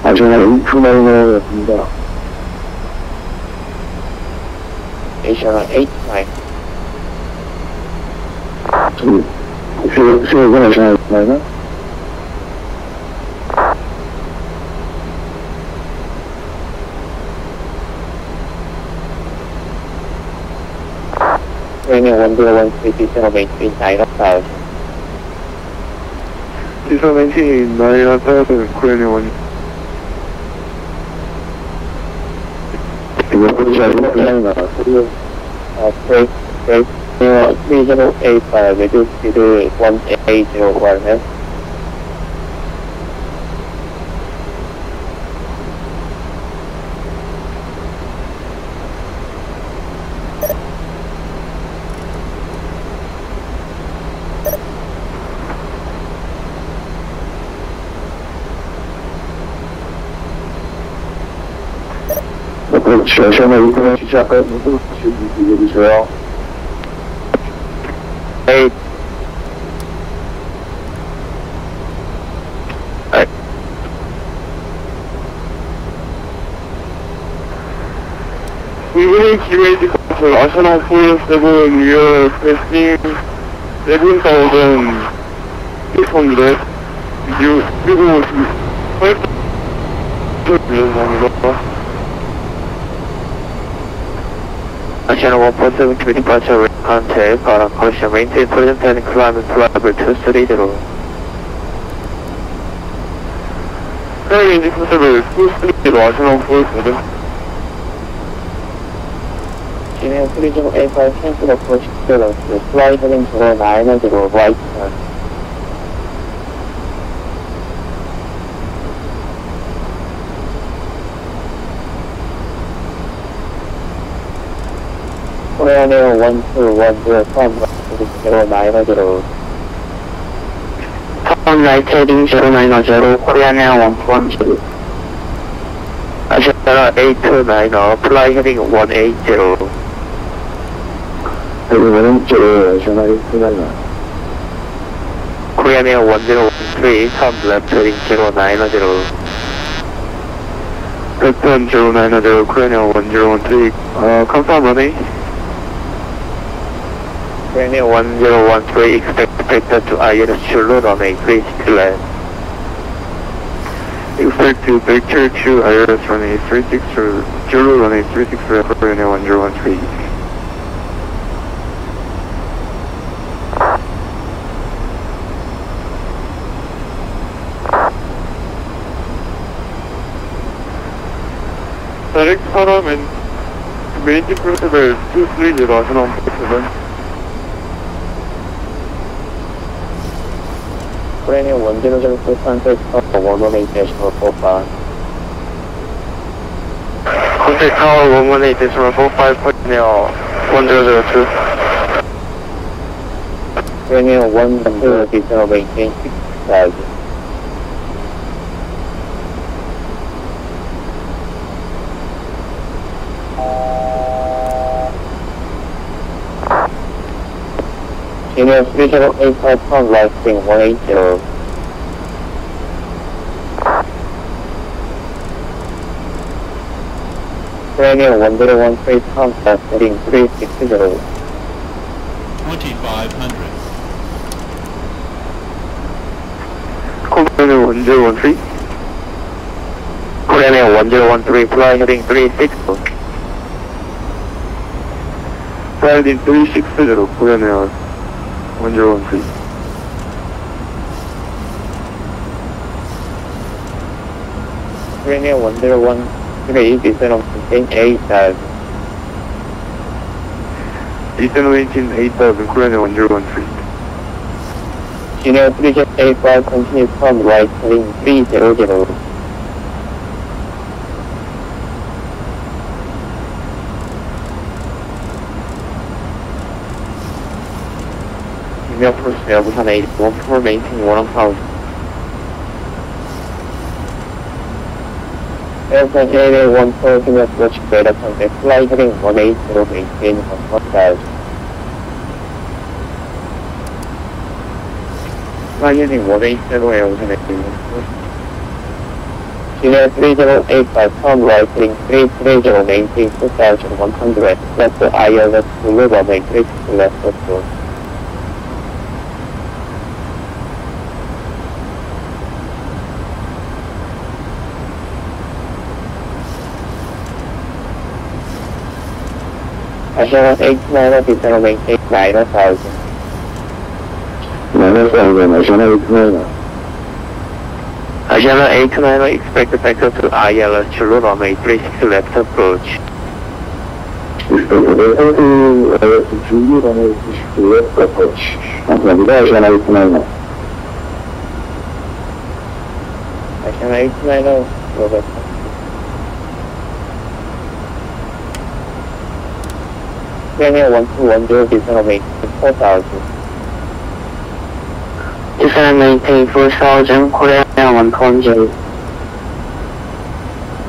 아시아나 829였습니다. Channel 89. 수요일은 아시아나 829? Korean 1013, channel maintain 9000. Descent maintain 9000, Korean 1. 지금 고정하십니까? Break, 3085, reduce to 1801. 아시아나 829 시작할 무슨 얘기해주세요. 8. We will create the control Arsenal 47, we are requesting 7,600. 그리고 8,000 Channel 1.7 departure contact, caution, maintain present and climate level 230. Carrying the control 230, Arsenal 47. Gmail 3085, cancel approach clearance, fly heading 0900, right turn. Korean 1210, turn right to 0900. Turn right heading 0900, Korean 112. Ashara 829, fly heading 180. 여러분은 아시아나 829. Korean 1013, turn left heading 0900. Return 0900, Korean 1013, confirm runway. Korean 1013, expect to ILS Zulu runway 36 left. Expect to vector to ILS runway 36 Zulu runway 36 left, Korean 1013. Direct SARAM and main principal 230, Arsenal 47. Korean 1002, contact 118, decimal 45. Contact tower 118, decimal 45, Korean 1002. Korean 112, decimal maintain 6000. Junior 3085 pound rising 180. Junior 1013 pound heading 360. 2500. Korean 1013. Korean 1013, fly heading 360. Fly heading 360, Korean 1013. Junior 101 descent of contain 8000. Eastern engine 8000, Korean 1013. Junior 3085 continue from right heading 300. Junior Force Busan 81 for maintain 1000. Airport 881 Junior approach data contact fly heading 180 maintain 1000. Fly heading 180 Airport Junior 3085 pound right heading 330 maintain 2100 left ILS blue runway 36 left approach. Assurance 89 descent maintain 9000. 9000, Assurance 89. Assurance 89, expect takeoff to ILS Chulu runway 36 left approach. 준비하는 left approach. 감사합니다, Assurance 89. Assurance 89 Robert. Junior 1210 descent maintain 4000. Descent maintain 4000, Korean 120.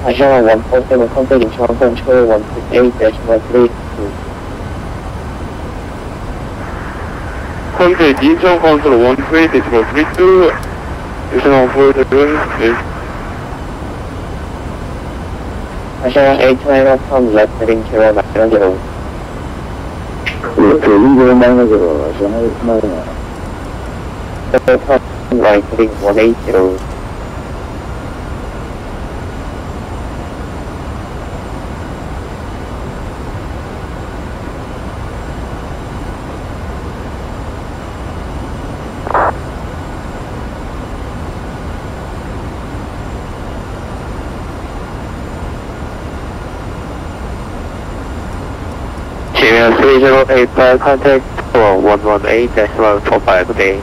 Assurance 147 contact incheon control 168-132. Contact incheon control 128-132. Descent 147. Assurance 89 from left heading 090. 대중교통 방향으로 Assurance 89. From right heading 180. Junior 3085 contact for 118-45 day.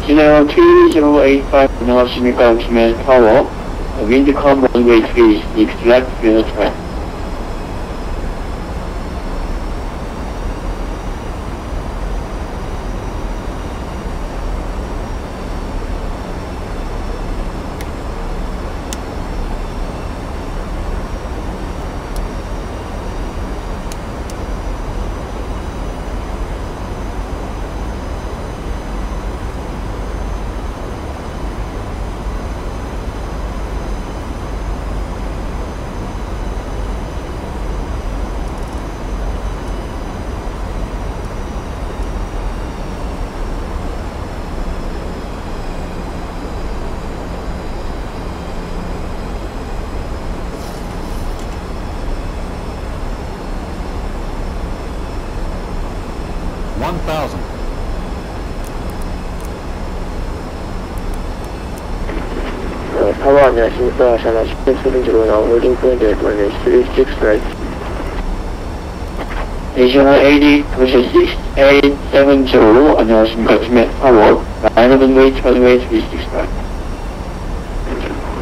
Junior 2085 안녕하십니까. 김해 타워. 윈드컴 runway 3 extract field track. 타워 안녕하십니까. 샤나 10분 수링지로 나온 홀딩 포인트 runway 36 right. Additional 80, 2870 안녕하십니까. 김해 타워. 9 runway 36 right.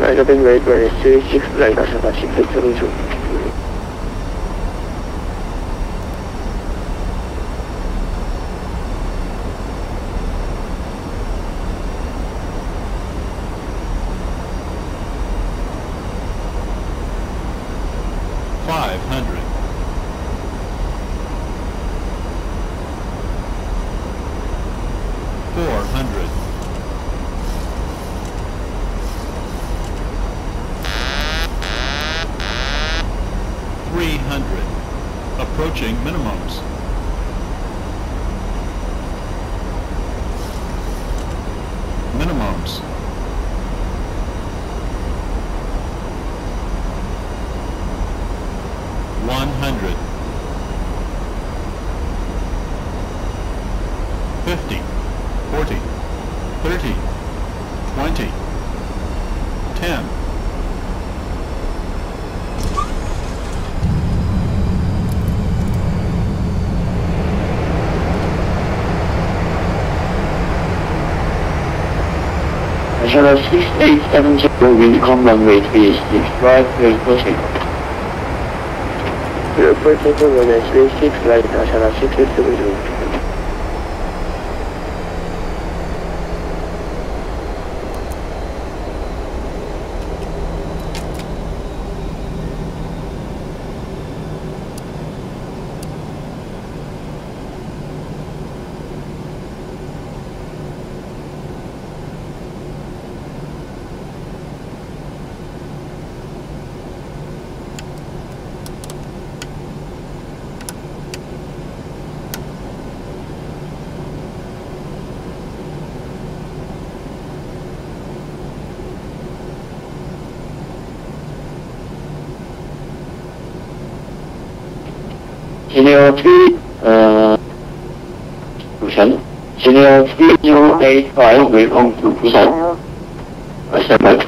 Riding Railway 36 right 하셔서 6th 중. Approaching minimums. Minimums. $100. 50, 40, 30, 20, 10. National 6870 will come runway 36 right, will proceed. Airport runway 36 right, National 6870. Senior 3, Busan. Senior 3085 will come to Busan. Accepted.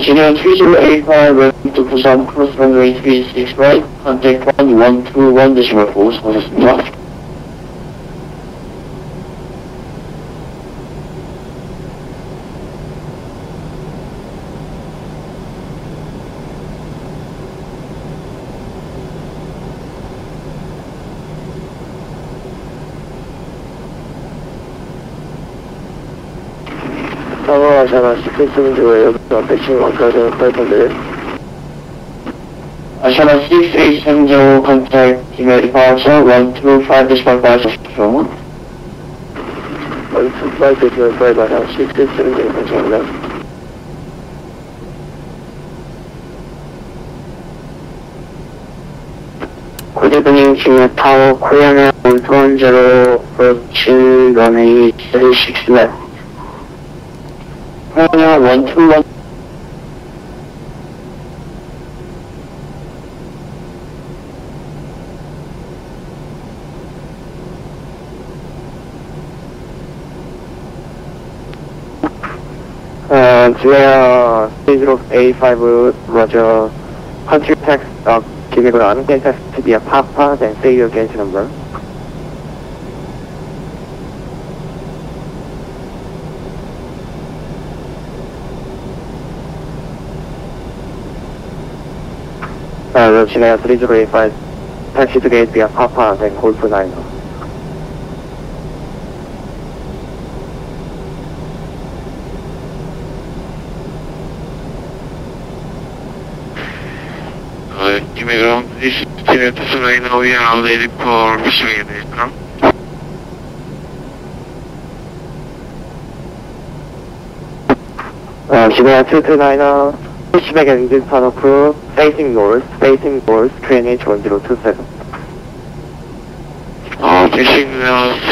Senior 3085 will come to Busan, cross runway 36 right, contact 1121.4, 무섭습니다. National 6870 여기서 배치를 완료하는 500. National 6870 contact email departure 125.5 125.5 National 6870 감사합니다. 고대분님 중에 타워 코리아나 120 approach runway 36 left. 코리아나 121 Julia 3085 Roger. Country text give me the unpaid text to be a papa, then say your gauge number. Julia 3085 taxi to gate via papa, then call for 9. Immigrant, this is right now we are ready for pursuing this, no? Julia 229, pushback engine turn off, facing north, QNH 1027. Facing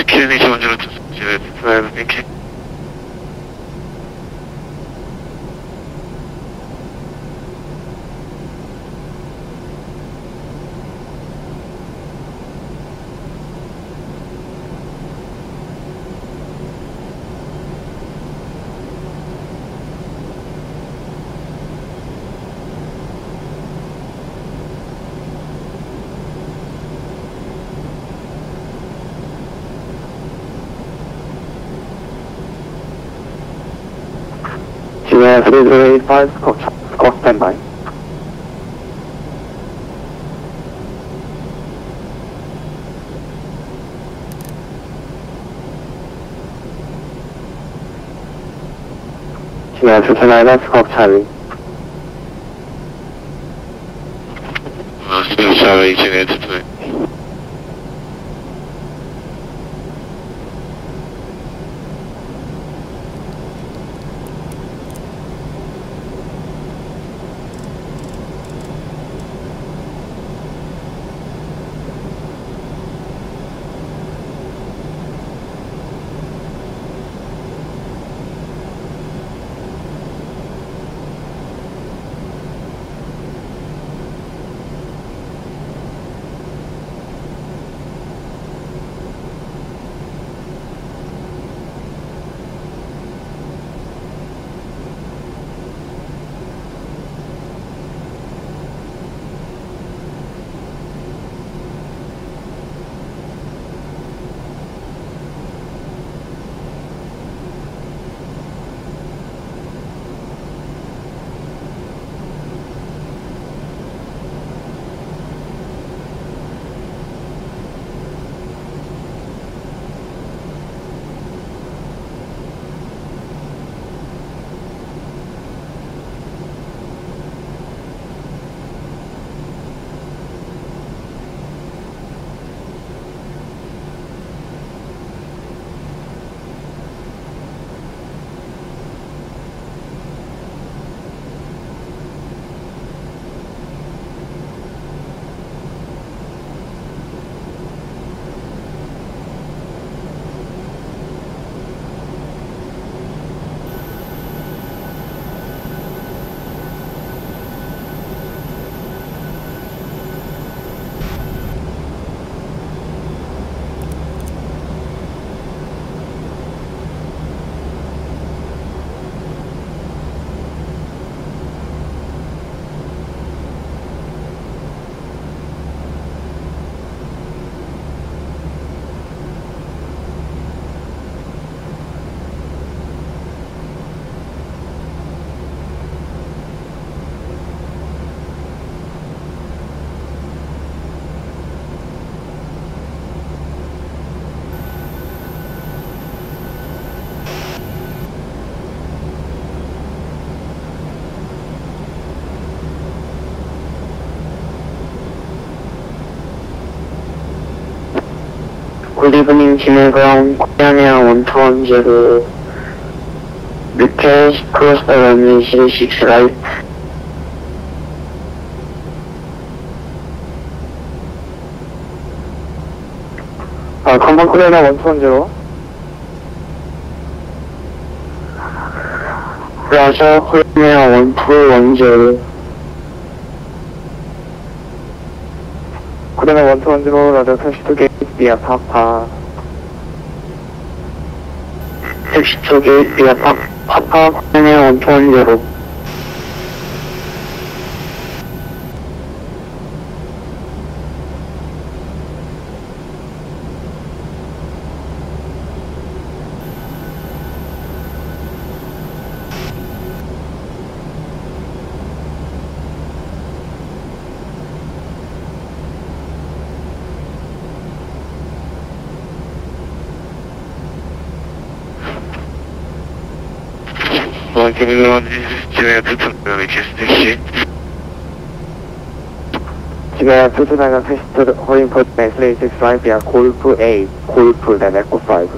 QNH 1027, thank you. 지금 3085 스쿼트 스탠바이. 지금 29 스쿼트 찰리. Charlie, Jeanette, tonight. 굴리브님 진해강 고양이랑 원투원제로 리퀘스트 크로스 런웨이 6 라이트. 건방 코리아나 원투원제로 라자 코리아나 원투원제로 코리아나 원투원제로 라자 32개 비아 파파 32개 비아 파파 코리아나 원투원제로 지금 투투나가 페스트 허링포트 메슬레이스 5이야 골프 8 골프 then 에코 5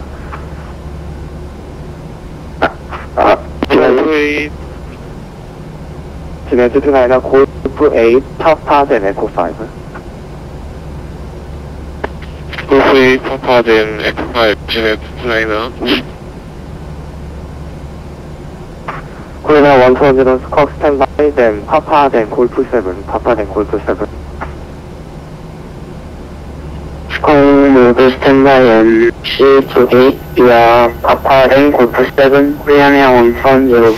지금 투투나가 골프 8 파파 then 에코 5 골프 8 파파 then 에코 5 지금 투투나가 코리나 원투원제로 스쿼트 스탠바이 된 파파 된 골프 7 파파 된 골프 7 스쿼트 모드 스탠바이 MC 쪽에 이와 파파 된 골프 7 코리나 원투원제로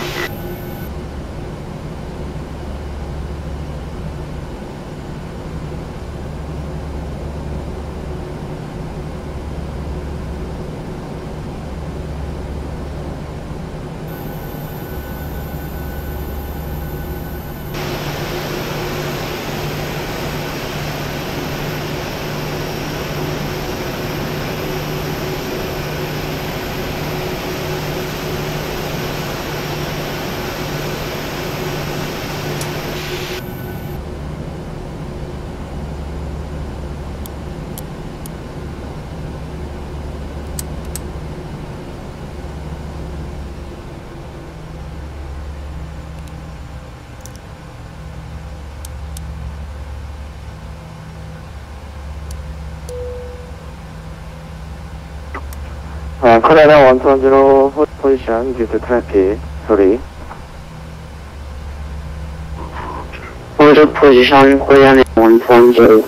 Korea 120 hold position due to traffic. Sorry. hold position Korea 120.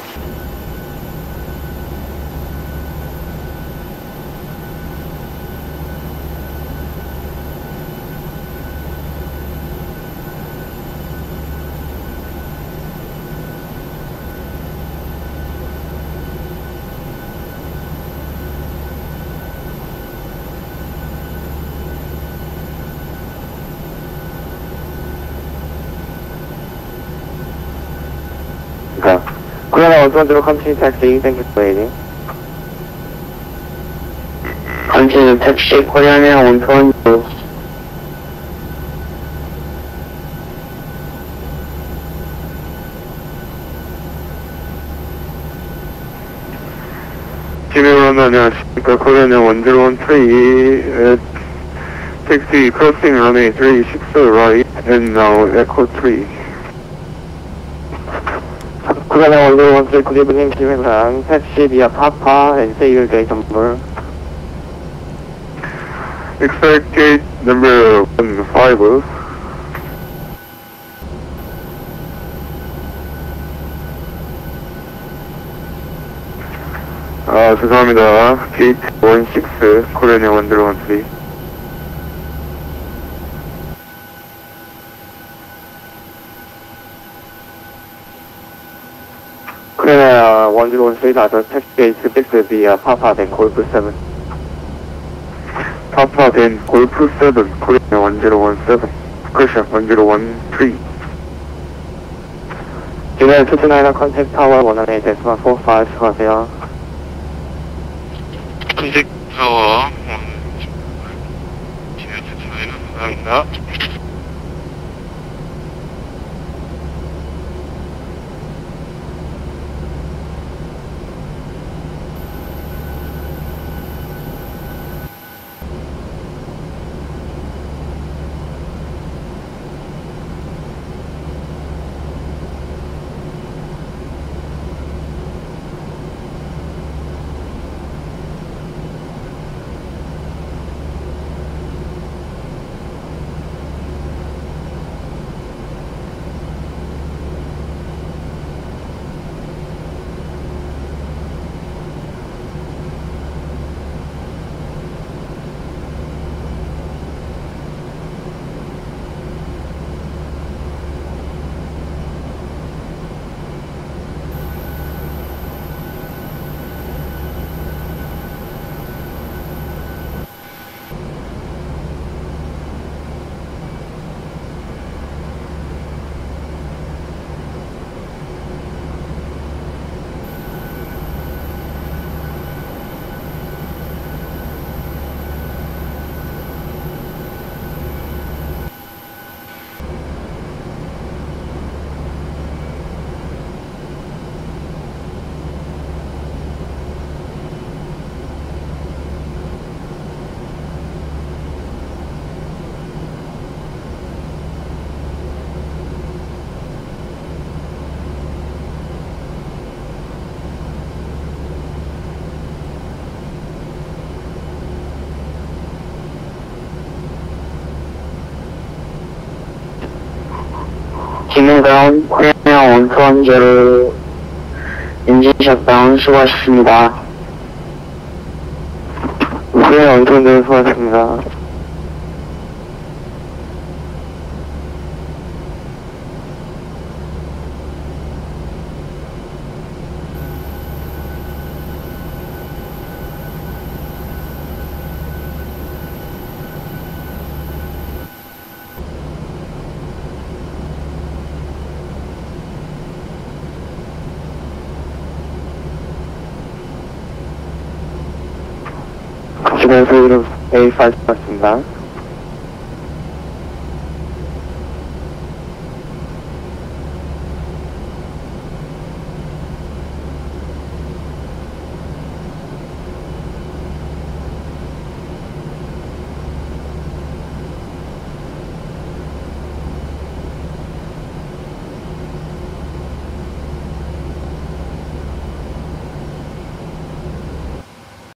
Korea 120 continue taxi. Thank you for waiting. Continue taxi Korea 120. 진행하면 안녕하십니까. Korea 113 at taxi crossing runway 36 right and now echo 3. Korea 113 good evening. 김해상 taxi via Papa and say your gate number. Expect gate number 15. 죄송합니다. Gate 16, Korea 113. Korea 113 other taxi gate 6 via Papa then Golf 7. Papa then Golf 7, Korea 1017, Korea 1013. 지금 229 contact tower 118.45 수고하세요. 컨택 타워 진행 저희는 감사합니다. 김해상 Korea 120 엔진 셧다운 수고하셨습니다. Korea 120 수고하셨습니다. 지금 서울은 A5 수고하셨습니다.